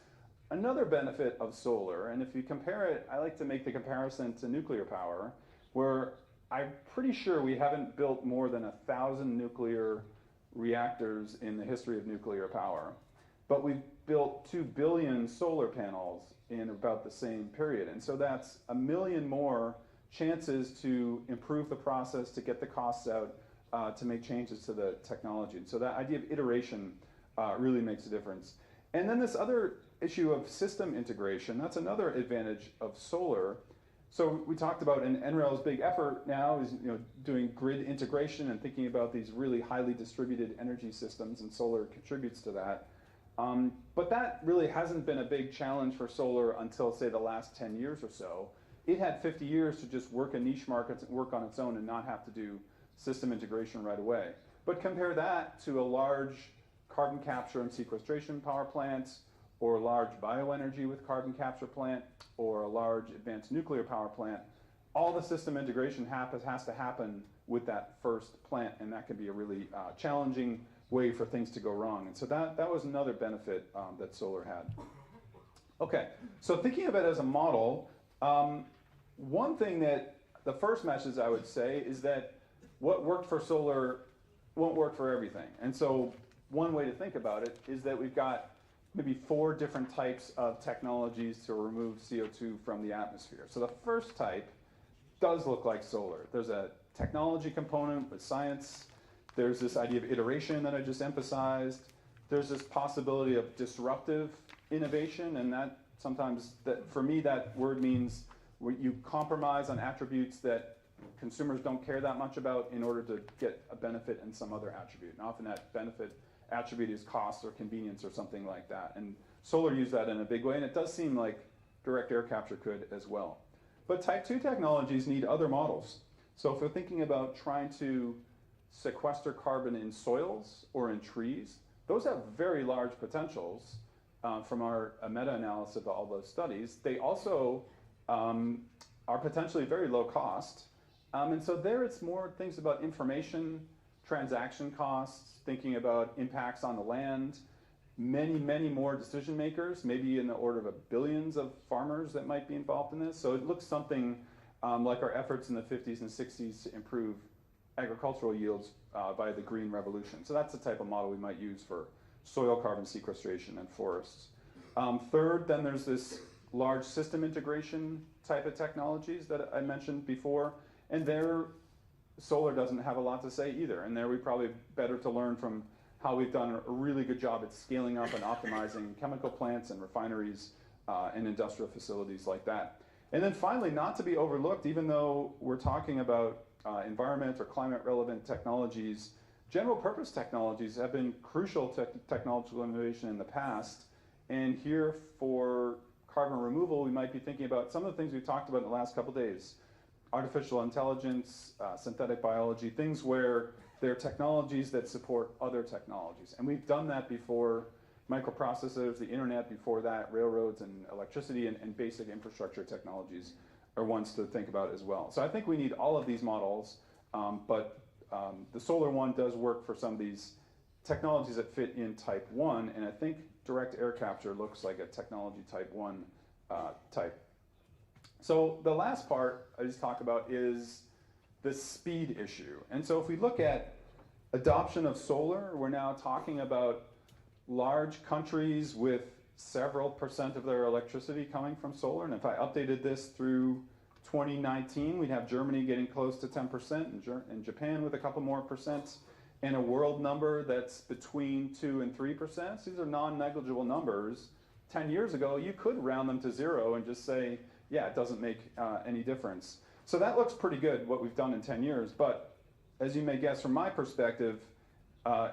another benefit of solar. And if you compare it, I like to make the comparison to nuclear power, where I'm pretty sure we haven't built more than 1,000 nuclear reactors in the history of nuclear power. But we've built 2 billion solar panels in about the same period. And so that's 1 million more chances to improve the process, to get the costs out, to make changes to the technology. And so that idea of iteration really makes a difference. And then this other issue of system integration, that's another advantage of solar. So we talked about, and NREL's big effort now is doing grid integration and thinking about these really highly distributed energy systems, and solar contributes to that. But that really hasn't been a big challenge for solar until, say, the last 10 years or so. It had 50 years to just work a niche market, work on its own, and not have to do system integration right away. But compare that to a large carbon capture and sequestration power plant, or a large bioenergy with carbon capture plant, or a large advanced nuclear power plant. All the system integration has to happen with that first plant, and that can be a really challenging way for things to go wrong. And so that was another benefit that solar had. Okay, so thinking of it as a model, one thing that the first message I would say is that what worked for solar won't work for everything. And so one way to think about it is that we've got maybe 4 different types of technologies to remove CO2 from the atmosphere. So the first type does look like solar. There's a technology component with science. There's this idea of iteration that I just emphasized. There's this possibility of disruptive innovation, and that sometimes, for me, that word means you compromise on attributes that consumers don't care that much about in order to get a benefit in some other attribute. And often that benefit attribute is cost or convenience or something like that. And solar used that in a big way, and it does seem like direct air capture could as well. But type 2 technologies need other models. So if we're thinking about trying to sequester carbon in soils or in trees, those have very large potentials from our meta-analysis of all those studies. They also are potentially very low cost. And so there it's more things about information, transaction costs, thinking about impacts on the land, many, many more decision makers, maybe in the order of billions of farmers that might be involved in this. So it looks something like our efforts in the 50s and 60s to improve agricultural yields by the Green Revolution. So that's the type of model we might use for soil carbon sequestration and forests. Third, then there's this large system integration type of technologies that I mentioned before, and there solar doesn't have a lot to say either, and there we probably better to learn from how we've done a really good job at scaling up and optimizing chemical plants and refineries and industrial facilities like that. And then finally, not to be overlooked, even though we're talking about environment or climate relevant technologies, general purpose technologies have been crucial to technological innovation in the past. And here for carbon removal, we might be thinking about some of the things we've talked about in the last couple days. Artificial intelligence, synthetic biology, things where there are technologies that support other technologies. And we've done that before. Microprocessors, the internet before that, railroads and electricity and basic infrastructure technologies are ones to think about as well. So I think we need all of these models, but the solar one does work for some of these technologies that fit in type 1, and I think direct air capture looks like a technology type 1 type. So the last part I just talked about is the speed issue. And so if we look at adoption of solar, we're now talking about large countries with several % of their electricity coming from solar. And if I updated this through 2019, we'd have Germany getting close to 10%, and Japan with a couple more %, and a world number that's between 2 and 3%. So these are non-negligible numbers. 10 years ago, you could round them to 0 and just say, yeah, it doesn't make any difference. So that looks pretty good, what we've done in 10 years. But as you may guess from my perspective,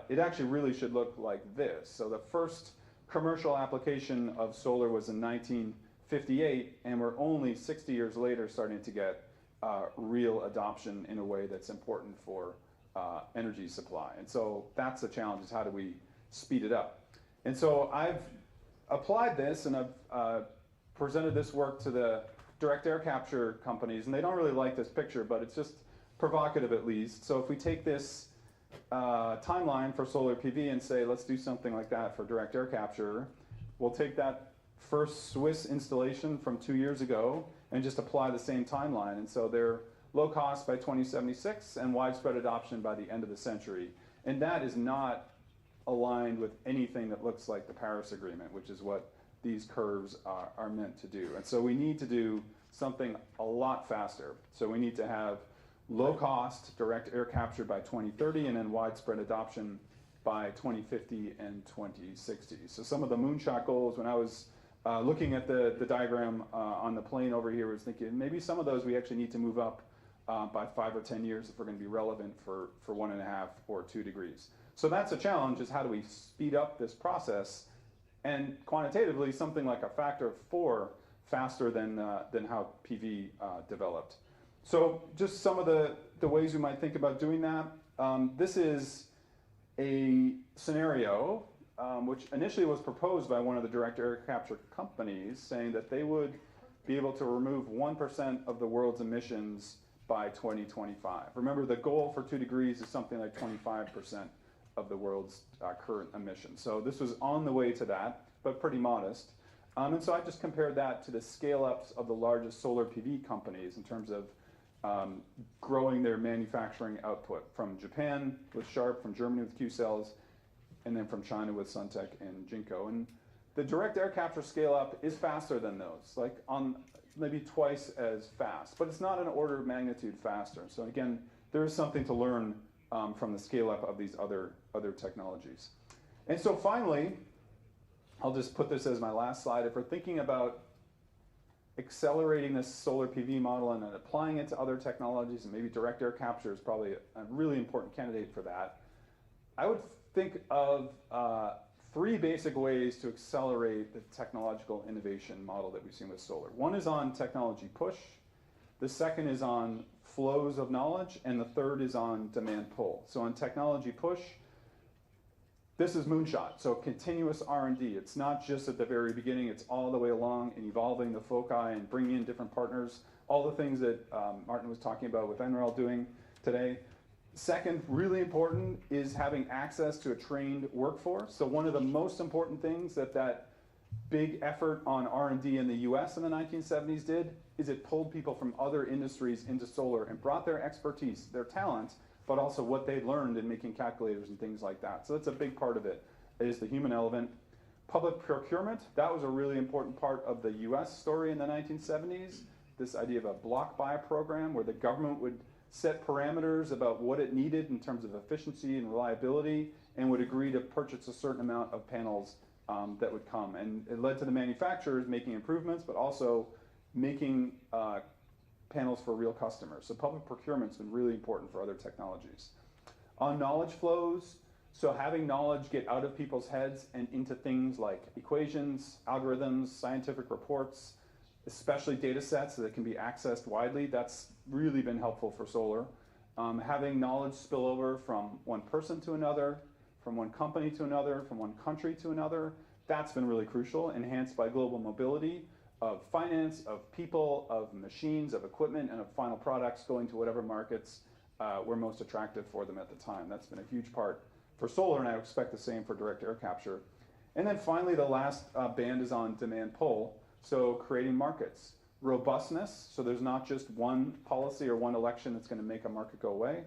it actually really should look like this. So the first commercial application of solar was in 1958, and we're only 60 years later starting to get real adoption in a way that's important for energy supply. And so that's the challenge, is how do we speed it up? And so I've applied this, and I've presented this work to the direct air capture companies, and they don't really like this picture, but it's just provocative at least. So if we take this timeline for solar PV and say, let's do something like that for direct air capture, we'll take that first Swiss installation from 2 years ago and just apply the same timeline. And so they're low cost by 2076 and widespread adoption by the end of the century. And that is not aligned with anything that looks like the Paris Agreement, which is what these curves are meant to do. And so we need to do something a lot faster. So we need to have low cost direct air capture by 2030 and then widespread adoption by 2050 and 2060. So some of the Moonshot goals, when I was looking at the diagram on the plane over here, was thinking maybe some of those we actually need to move up by 5 or 10 years if we're going to be relevant for 1.5 or 2 degrees. So that's a challenge, is how do we speed up this process and quantitatively something like a factor of 4 faster than how PV developed. So just some of the ways we might think about doing that. This is a scenario which initially was proposed by one of the direct air capture companies, saying that they would be able to remove 1% of the world's emissions by 2025. Remember, the goal for 2 degrees is something like 25% of the world's current emissions. So this was on the way to that, but pretty modest. And so I just compared that to the scale-ups of the largest solar PV companies in terms of growing their manufacturing output, from Japan with Sharp, from Germany with Q-Cells, and then from China with Suntech and Jinko. And the direct air capture scale-up is faster than those, like on maybe twice as fast, but it's not an order of magnitude faster. So again, there is something to learn from the scale-up of these other technologies. And so finally, I'll just put this as my last slide. If we're thinking about accelerating this solar PV model and then applying it to other technologies, and maybe direct air capture is probably a really important candidate for that, I would think of 3 basic ways to accelerate the technological innovation model that we've seen with solar. One is on technology push, the second is on flows of knowledge, and the third is on demand pull. So on technology push, this is Moonshot, so continuous R&D. It's not just at the very beginning, it's all the way along and evolving the foci and bringing in different partners, all the things that Martin was talking about with NREL doing today. Second, really important, is having access to a trained workforce. So one of the most important things that big effort on R&D in the US in the 1970s did is it pulled people from other industries into solar and brought their expertise, their talent, but also what they learned in making calculators and things like that. So that's a big part of it, is the human element. Public procurement, that was a really important part of the US story in the 1970s, this idea of a block buy program where the government would set parameters about what it needed in terms of efficiency and reliability, and would agree to purchase a certain amount of panels that would come. And it led to the manufacturers making improvements, but also making panels for real customers. So public procurement's been really important for other technologies. On knowledge flows, so having knowledge get out of people's heads and into things like equations, algorithms, scientific reports, especially data sets that can be accessed widely, that's really been helpful for solar. Having knowledge spill over from one person to another, from one company to another, from one country to another, that's been really crucial, enhanced by global mobility of finance, of people, of machines, of equipment, and of final products going to whatever markets were most attractive for them at the time. That's been a huge part for solar, and I expect the same for direct air capture. And then finally, the last band is on demand pull, so creating markets. Robustness, so there's not just one policy or one election that's going to make a market go away.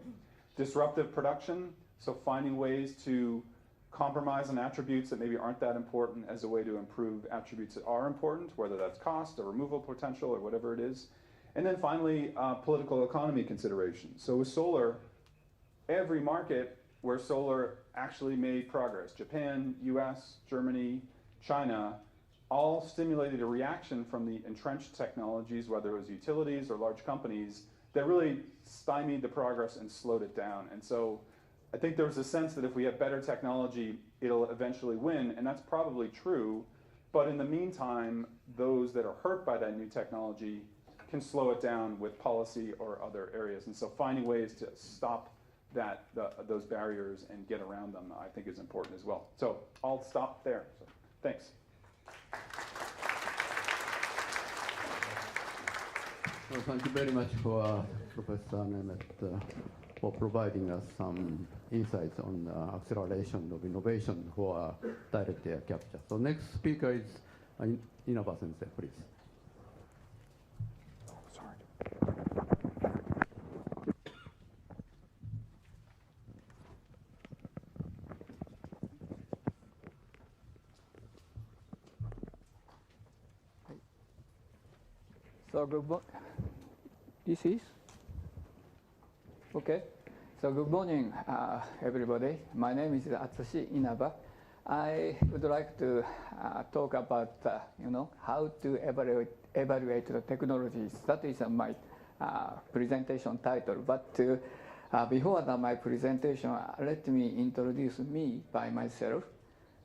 Disruptive production, so finding ways to compromise on attributes that maybe aren't that important as a way to improve attributes that are important, whether that's cost or removal potential or whatever it is. And then finally, political economy considerations. So with solar, every market where solar actually made progress, Japan, US, Germany, China, all stimulated a reaction from the entrenched technologies, whether it was utilities or large companies, that really stymied the progress and slowed it down. And so I think there was a sense that if we have better technology, it'll eventually win, and that's probably true. But in the meantime, those that are hurt by that new technology can slow it down with policy or other areas. And so finding ways to stop those barriers and get around them, I think, is important as well. So I'll stop there. So, thanks. Well, thank you very much for Professor Nemet for providing us some insights on acceleration of innovation for direct air capture. So next speaker is INABA Sensei, please. Oh, sorry. So this is okay. So good morning, everybody. My name is Atsushi INABA. I would like to talk about how to evaluate the technologies. That is my presentation title. But before my presentation, let me introduce me by myself.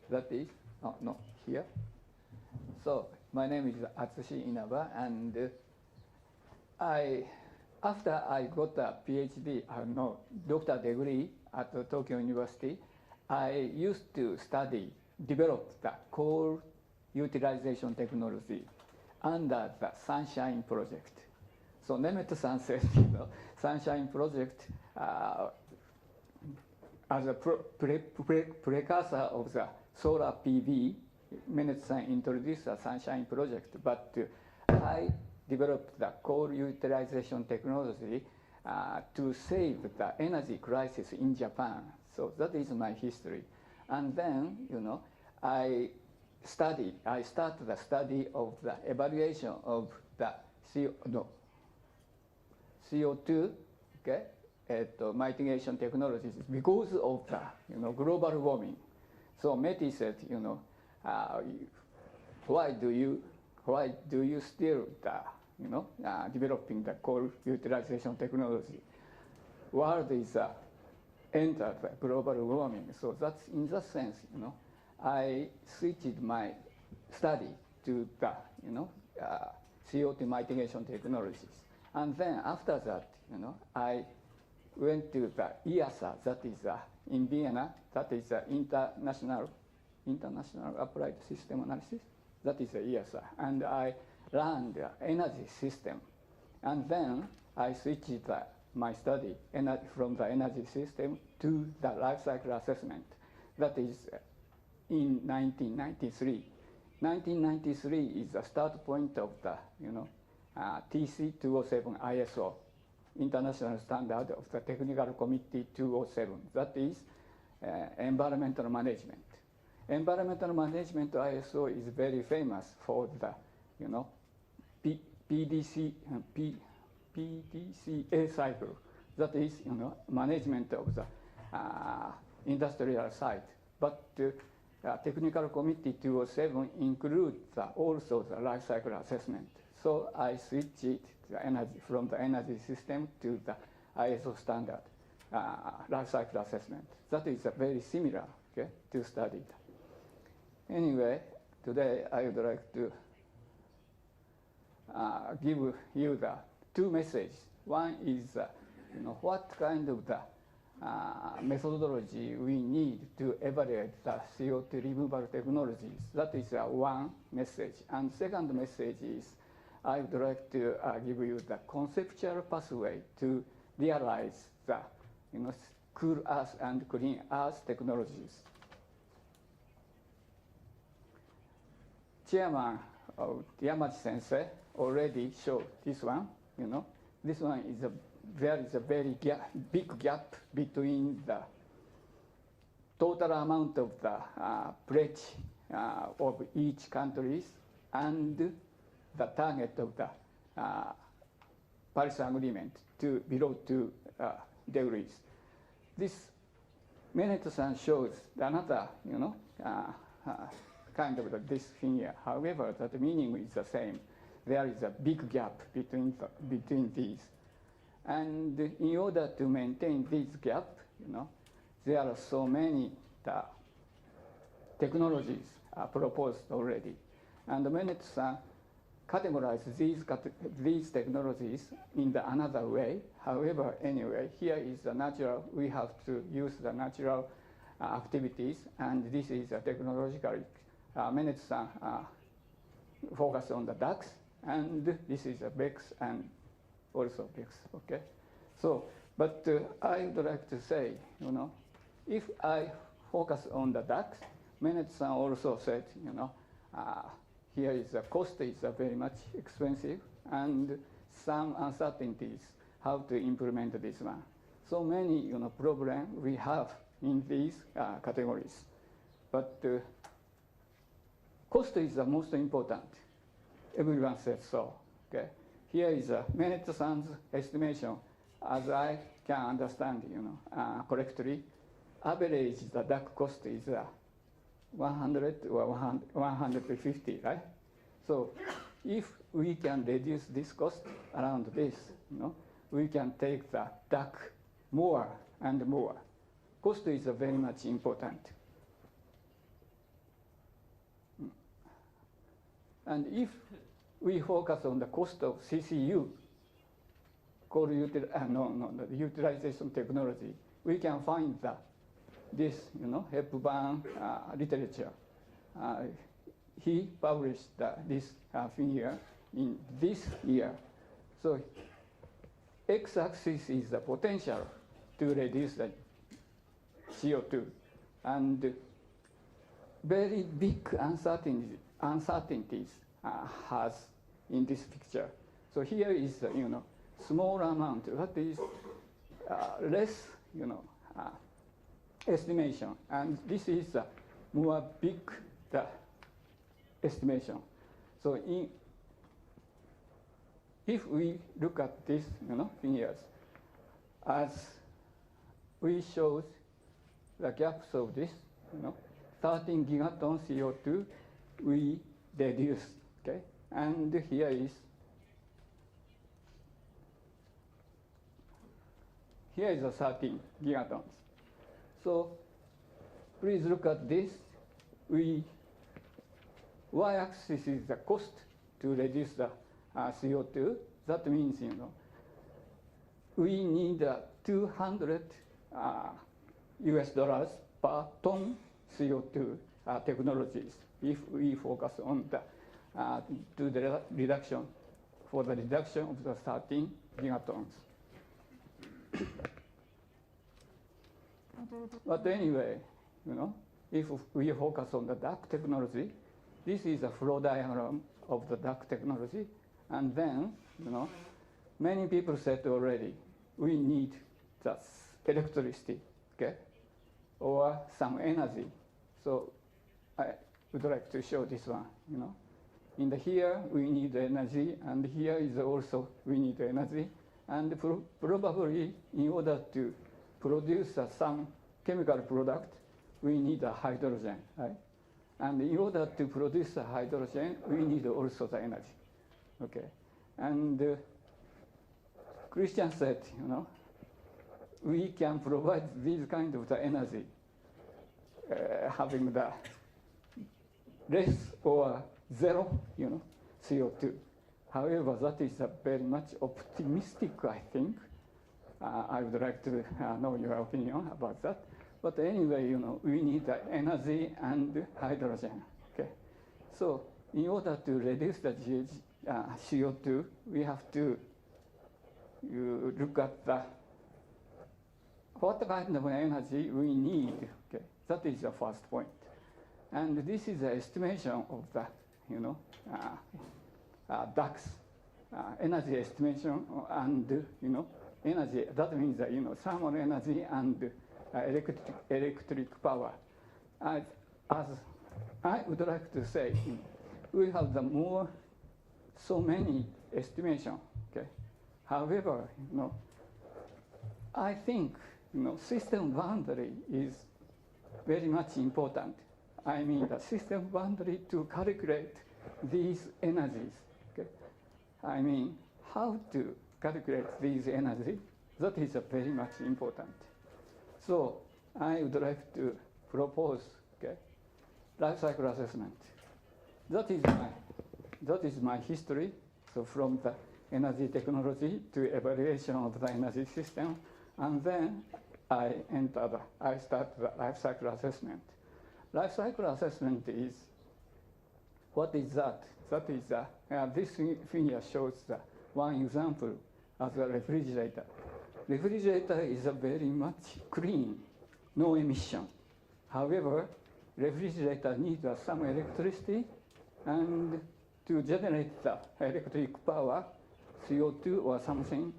That is oh, no, here. So my name is Atsushi Inaba, and after I got a PhD, doctor degree at Tokyo University, I used to develop the coal utilization technology under the Sunshine Project. So Nemet-san said, Sunshine Project as a precursor of the solar PV, Nemet-san introduced the Sunshine Project, but I developed the coal utilization technology to save the energy crisis in Japan. So that is my history. And then, I started the study of the evaluation of the CO2, okay, mitigation technologies because of the global warming. So Meti said, why do you still developing the coal utilization technology? World is entered global warming. So that's in that sense, I switched my study to the CO2 mitigation technologies. And then after that, I went to the IASA, that is in Vienna, that is International Applied System Analysis, that is IASA. And I learned the energy system. And then I switched my study from the energy system to the life cycle assessment. That is in 1993. 1993 is the start point of the TC 207 ISO, International Standard of the Technical Committee 207. That is environmental management. Environmental management ISO is very famous for the PDCA cycle. That is management of the industrial site. But Technical Committee 207 includes also the life cycle assessment. So I switched from the energy system to the ISO standard life cycle assessment. That is very similar, okay, to study. Anyway, today I would like to give you the two messages. One is, what kind of the methodology we need to evaluate the CO2 removal technologies. That is one message. And second message is, I would like to give you the conceptual pathway to realize the cool earth and clean earth technologies. Chairman of YAMAJI Sensei already showed this one. This one is there is a very big gap between the total amount of the pledge of each countries and the target of the Paris Agreement to below 2 degrees. This Nemet-san shows another, kind of this thing here. However, the meaning is the same. There is a big gap between these. And in order to maintain this gap, there are so many technologies proposed already. And Nemet-san categorized these technologies in another way. However, anyway, here is the natural. We have to use the natural activities, and this is a technological. Nemet-san focus on the ducts, and this is a BEX and also BEX. Okay, so but I would like to say, if I focus on the ducts, Nemet-san also said, here is the cost is very much expensive and some uncertainties how to implement this one. So many problems we have in these categories, but cost is the most important. Everyone says so. Okay, here is Nemet-san's estimation, as I can understand, correctly. Average the duct cost is 100 or 150, right? So if we can reduce this cost around this, we can take the duct more and more. Cost is very much important. And if we focus on the cost of CCU, the utilization technology, we can find that this, Hepburn literature. He published this figure in this year. So x-axis is the potential to reduce the CO2, and very big uncertainties has in this picture. So here is small amount. That is less estimation, and this is more big estimation. So if we look at these figures, as we showed the gaps of this 13 gigaton CO2 we reduced, okay? And here is the 13 gigatons. So please look at this. Y-axis is the cost to reduce the CO2. That means, we need 200 US dollars per ton CO2 technologies if we focus on the reduction of the 13 gigatons. But anyway, if we focus on the duct technology, this is a flow diagram of the duct technology, and then, many people said already, we need just electricity, okay, or some energy. So I would like to show this one, In here, we need energy, and here is also we need energy. And probably, in order to produce some chemical product, we need a hydrogen, right? And in order to produce a hydrogen, we need also the energy, okay? And Christian said, we can provide this kind of the energy, having the less or zero, CO2. However, that is very much optimistic, I think. I would like to know your opinion about that. But anyway, we need energy and hydrogen, okay? So in order to reduce the CO2, we have to look at what kind of energy we need, okay? That is the first point. And this is the estimation of the, ducts, energy estimation, and, energy, that means, thermal energy and electric power. As I would like to say, we have so many estimation, okay? However, I think, system boundary is very much important. I mean, the system boundary to calculate these energies, okay? I mean, how to calculate these energies, that is very much important. So I would like to propose, okay, life cycle assessment. That is my history. So from the energy technology to evaluation of the energy system, and then I start the life cycle assessment. Life cycle assessment is, what is that? That is, this figure shows one example as a refrigerator. Refrigerator is very much clean, no emission. However, refrigerator needs some electricity, and to generate the electric power, CO2 or something,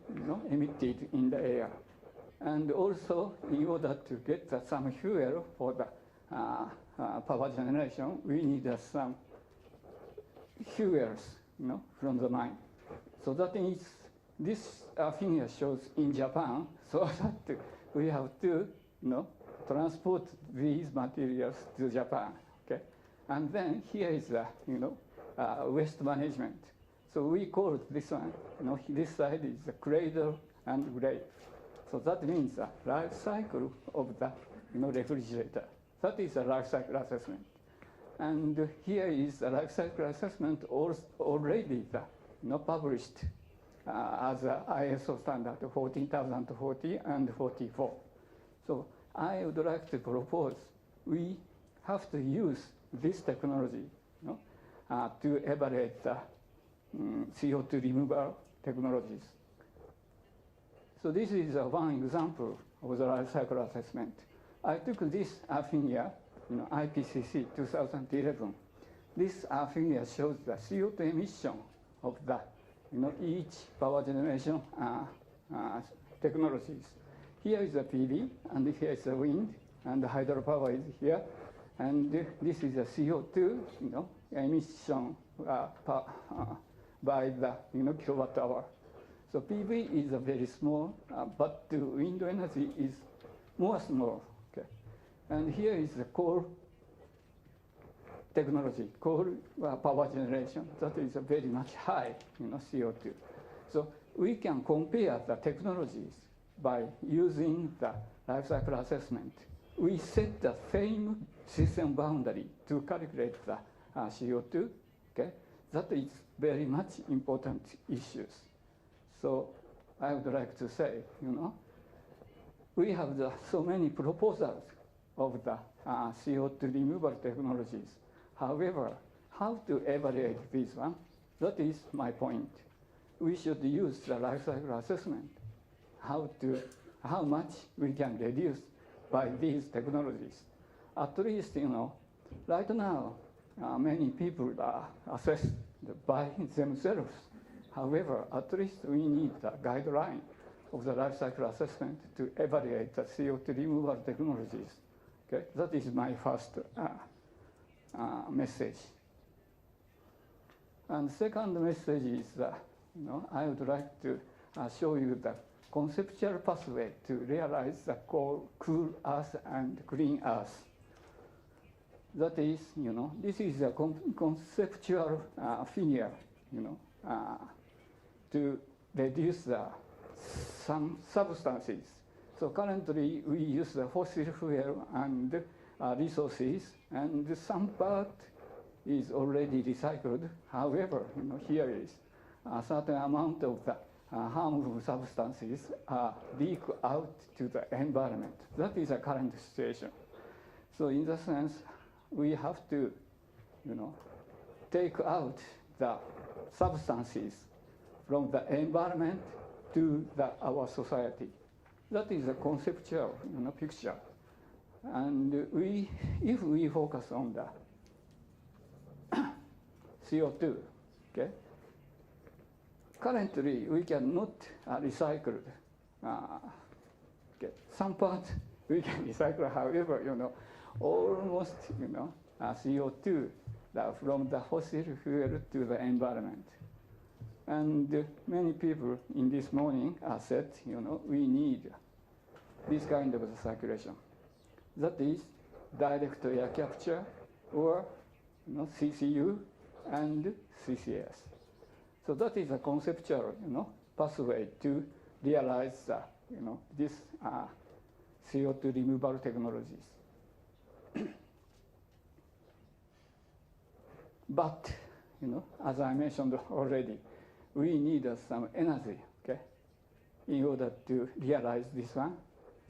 emitted in the air. And also, in order to get some fuel for the power generation, we need some fuels, from the mine. So that is, this figure shows in Japan, so that we have to, transport these materials to Japan, okay? And then here is the, waste management. So we call this one, this side is the cradle and grave. So that means the life cycle of the, refrigerator. That is a life cycle assessment. And here is the life cycle assessment already published as a ISO standard 14040 and 44. So I would like to propose we have to use this technology to evaluate the CO2 removal technologies. So this is one example of the life cycle assessment. I took this figure, IPCC 2011. This figure shows the CO2 emission of the, each power generation technologies. Here is the PV, and here is the wind, and the hydropower is here, and this is the CO2, emission by the kilowatt hour. So PV is a very small, but the wind energy is more small. Okay, and here is the coal technology, coal power generation. That is a very much high, CO2. So we can compare the technologies by using the life cycle assessment. We set the same system boundary to calculate the CO2. Okay, that is very much important issues. So I would like to say, we have so many proposals of the CO2 removal technologies. However, how to evaluate this one? That is my point. We should use the life cycle assessment. How much we can reduce by these technologies. At least, right now, many people assess by themselves. However, at least we need a guideline of the life cycle assessment to evaluate the CO2 removal technologies. Okay, that is my first message. And second message is, I would like to show you the conceptual pathway to realize the cool earth and clean earth. That is, this is a conceptual figure, to reduce some substances. So currently we use the fossil fuel and resources, and some part is already recycled. However, here is a certain amount of the harmful substances leak out to the environment. That is the current situation. So in that sense, we have to, take out the substances from the environment to our society. That is a conceptual, picture. And if we focus on the CO2, okay, currently we cannot recycle. Okay, some parts we can recycle. However, almost, CO2 from the fossil fuel to the environment. And many people in this morning said, we need this kind of circulation. That is direct air capture or CCU and CCS. So that is a conceptual, pathway to realize, this CO2 removal technologies. But, as I mentioned already, we need some energy, okay, in order to realize this one.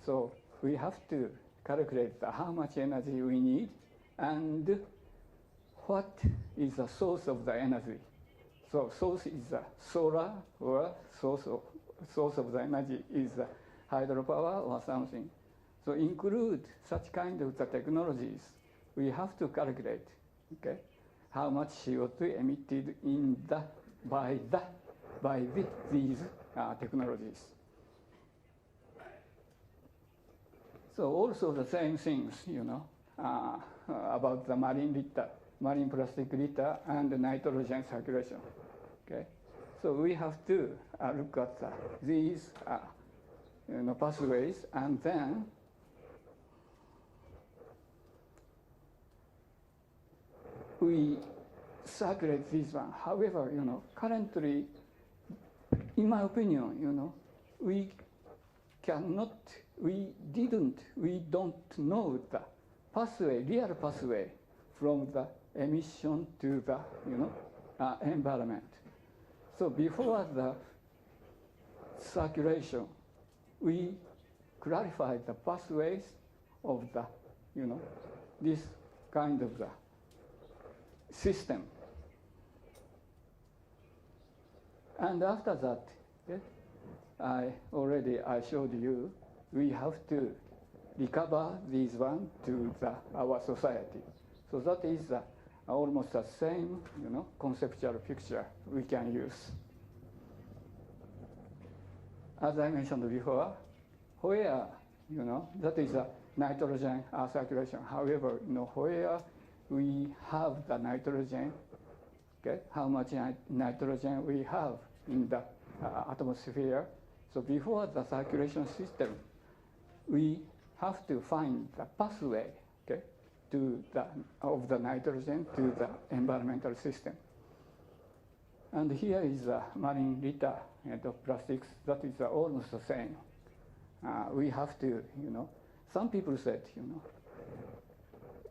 So we have to calculate how much energy we need and what is the source of the energy. So source is solar, or source of the energy is hydropower or something. So include such kind of the technologies. We have to calculate, okay, how much CO2 emitted by these technologies. So also the same things, about the marine plastic litter and the nitrogen circulation. Okay, so we have to look at these pathways, and then we circulate this one. However, currently, in my opinion, we don't know the pathway, real pathway from the emission to the environment. So before the circulation, we clarified the pathways of the this kind of the system. And after that, I showed you, we have to recover these one to our society. So that is almost the same, conceptual picture we can use. As I mentioned before, where, that is a nitrogen circulation. However, where we have the nitrogen, okay, how much nitrogen we have in the atmosphere. So before the circulation system, we have to find the pathway, okay, of the nitrogen to the environmental system. And here is a marine litter of plastics. That is almost the same. We have to, some people said,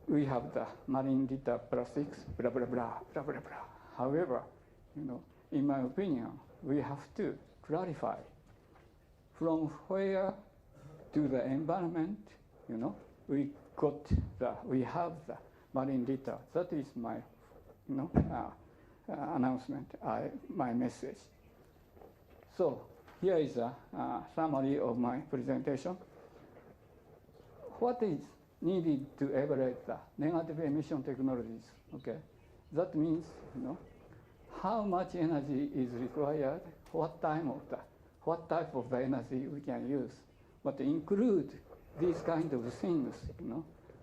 we have the marine litter plastics, blah, blah, blah, blah, blah, blah. However, in my opinion, we have to clarify from where to the environment, we have the marine litter. That is my, announcement, my message. So here is a summary of my presentation. What is needed to evaluate the negative emission technologies? Okay, that means how much energy is required, what type of the energy we can use. But to include these kind of things,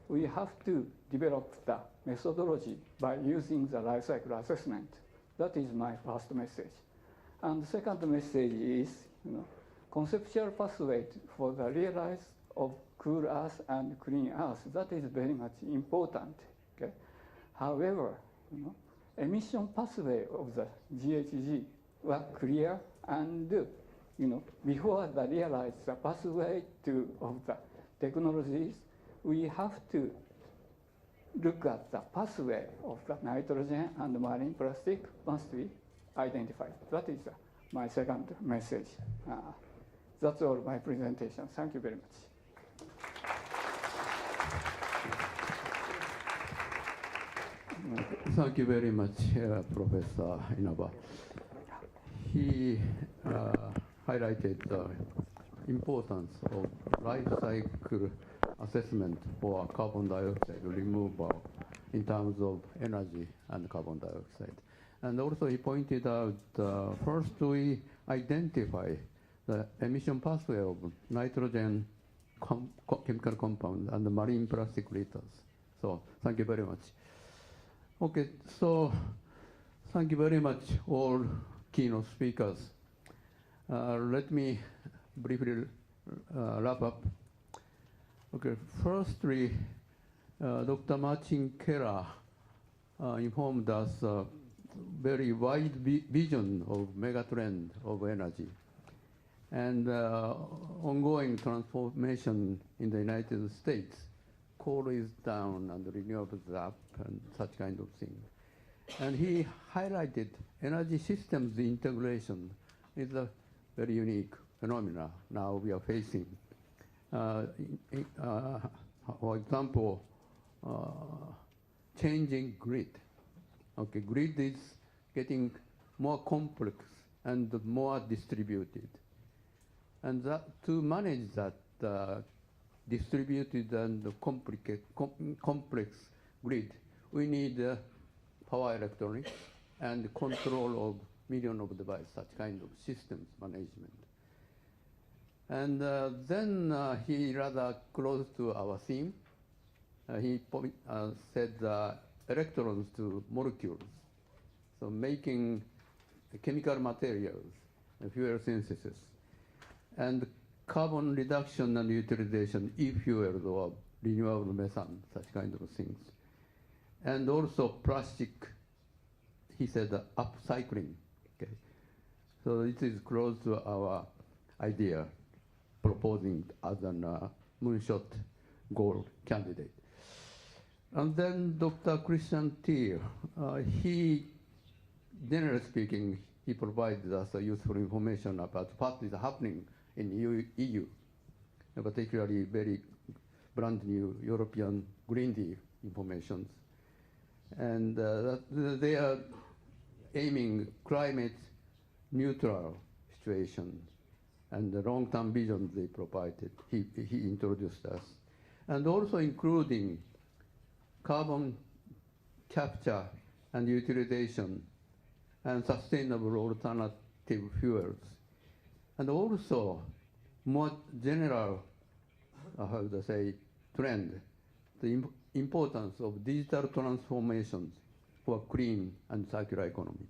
we have to develop the methodology by using the life cycle assessment. That is my first message. And the second message is, conceptual pathway for the realize of cool earth and clean earth. That is very much important. Okay? However, emission pathway of the GHG were clear, and before the realize the pathway of the technologies, we have to look at the pathway of the nitrogen and marine plastic must be identified. That is my second message. That's all my presentation. Thank you very much. Thank you very much, Professor Inaba. He highlighted the importance of life cycle assessment for carbon dioxide removal in terms of energy and carbon dioxide. And also he pointed out, first we identify the emission pathway of nitrogen chemical compound and the marine plastic litters. So thank you very much. Okay, so thank you very much all keynote speakers. Let me briefly wrap up. Okay, firstly, Dr. Martin Keller informed us very wide vision of megatrend of energy and ongoing transformation in the United States. Coal is down and renewables up and such kind of thing. And he highlighted energy systems integration is a very unique phenomena now we are facing. For example, changing grid. Okay, grid is getting more complex and more distributed. And to manage that distributed and complex grid, we need power electronics and control of millions of devices, such kind of systems management. And then he rather close to our theme. He said electrons to molecules, so making chemical materials, fuel synthesis, and carbon reduction and utilization, e-fuels or renewable methane, such kind of things. And also plastic, he said upcycling. Okay. So this is close to our idea, proposing as a moonshot goal candidate. And then Dr. Christian Thiel, he, generally speaking, he provided us useful information about what is happening in EU, particularly very brand new European Green Deal information. And they are aiming climate neutral situation and the long-term vision they provided. He introduced us. And also including carbon capture and utilization and sustainable alternative fuels. And also more general, how to say, trend, the importance of digital transformations for clean and circular economy.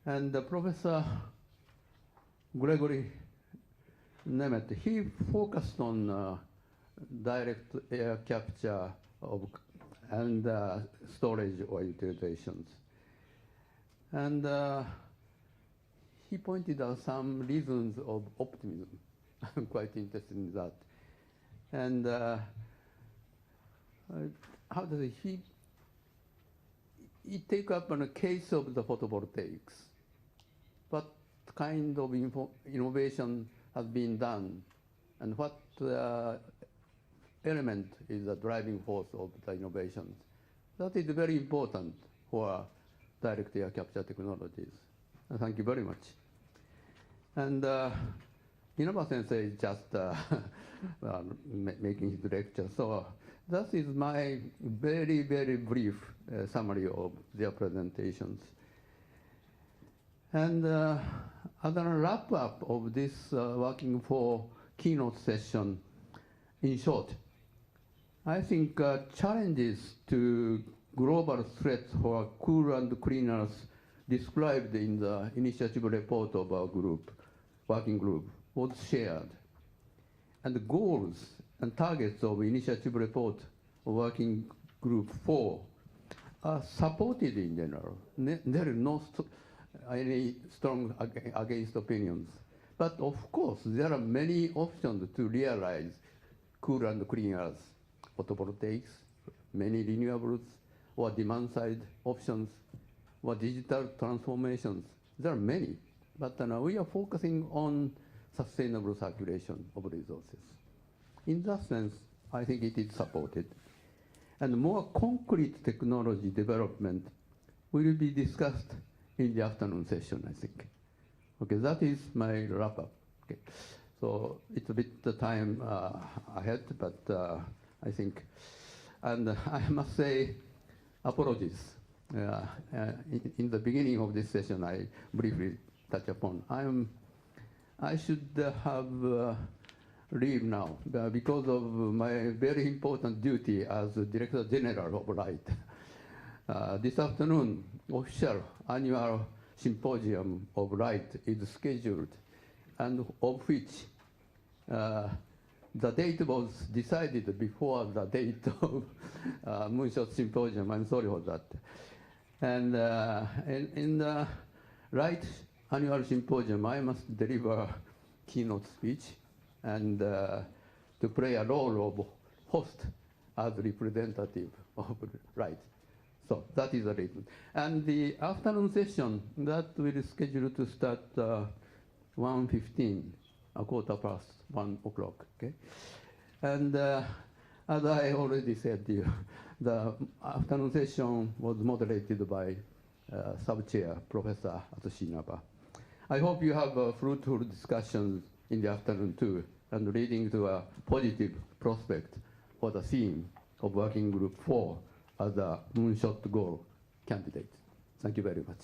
And Professor Gregory Nemet, he focused on direct air capture and storage or utilizations. And he pointed out some reasons of optimism. I'm quite interested in that. And how does he take up on a case of the photovoltaics? What kind of innovation has been done, and what element is the driving force of the innovations? That is very important for direct air capture technologies. Thank you very much. And INABA sensei is just making his lecture. So that is my very, very brief summary of their presentations. And as a wrap-up of this working for keynote session, in short, I think challenges to global threats for cool and clean Earth described in the initiative report of our group, working group, was shared. And the goals and targets of initiative report of working group 4 are supported in general. There is no any strong against opinions. But of course, there are many options to realize cool and clean Earth. Photovoltaics, many renewables, or demand-side options, or digital transformations. There are many, but we are focusing on sustainable circulation of resources. In that sense, I think it is supported. And more concrete technology development will be discussed in the afternoon session, I think. Okay, that is my wrap-up. Okay. So it's a bit the time ahead, but I think, and I must say, apologies. In the beginning of this session, I briefly touched upon. I should have leave now because of my very important duty as Director General of RITE. This afternoon, official annual symposium of RITE is scheduled, and of which the date was decided before the date of Moonshot Symposium. I'm sorry for that. And in the RITE annual symposium, I must deliver keynote speech and to play a role of host as representative of RITE. So that is the reason. And the afternoon session, that will be scheduled to start 1:15, a quarter past 1 o'clock, okay? And as I already said to you, the afternoon session was moderated by sub-chair, Professor Atsushi. I hope you have fruitful discussions in the afternoon too, and leading to a positive prospect for the theme of Working Group 4 as a Moonshot goal candidate. Thank you very much.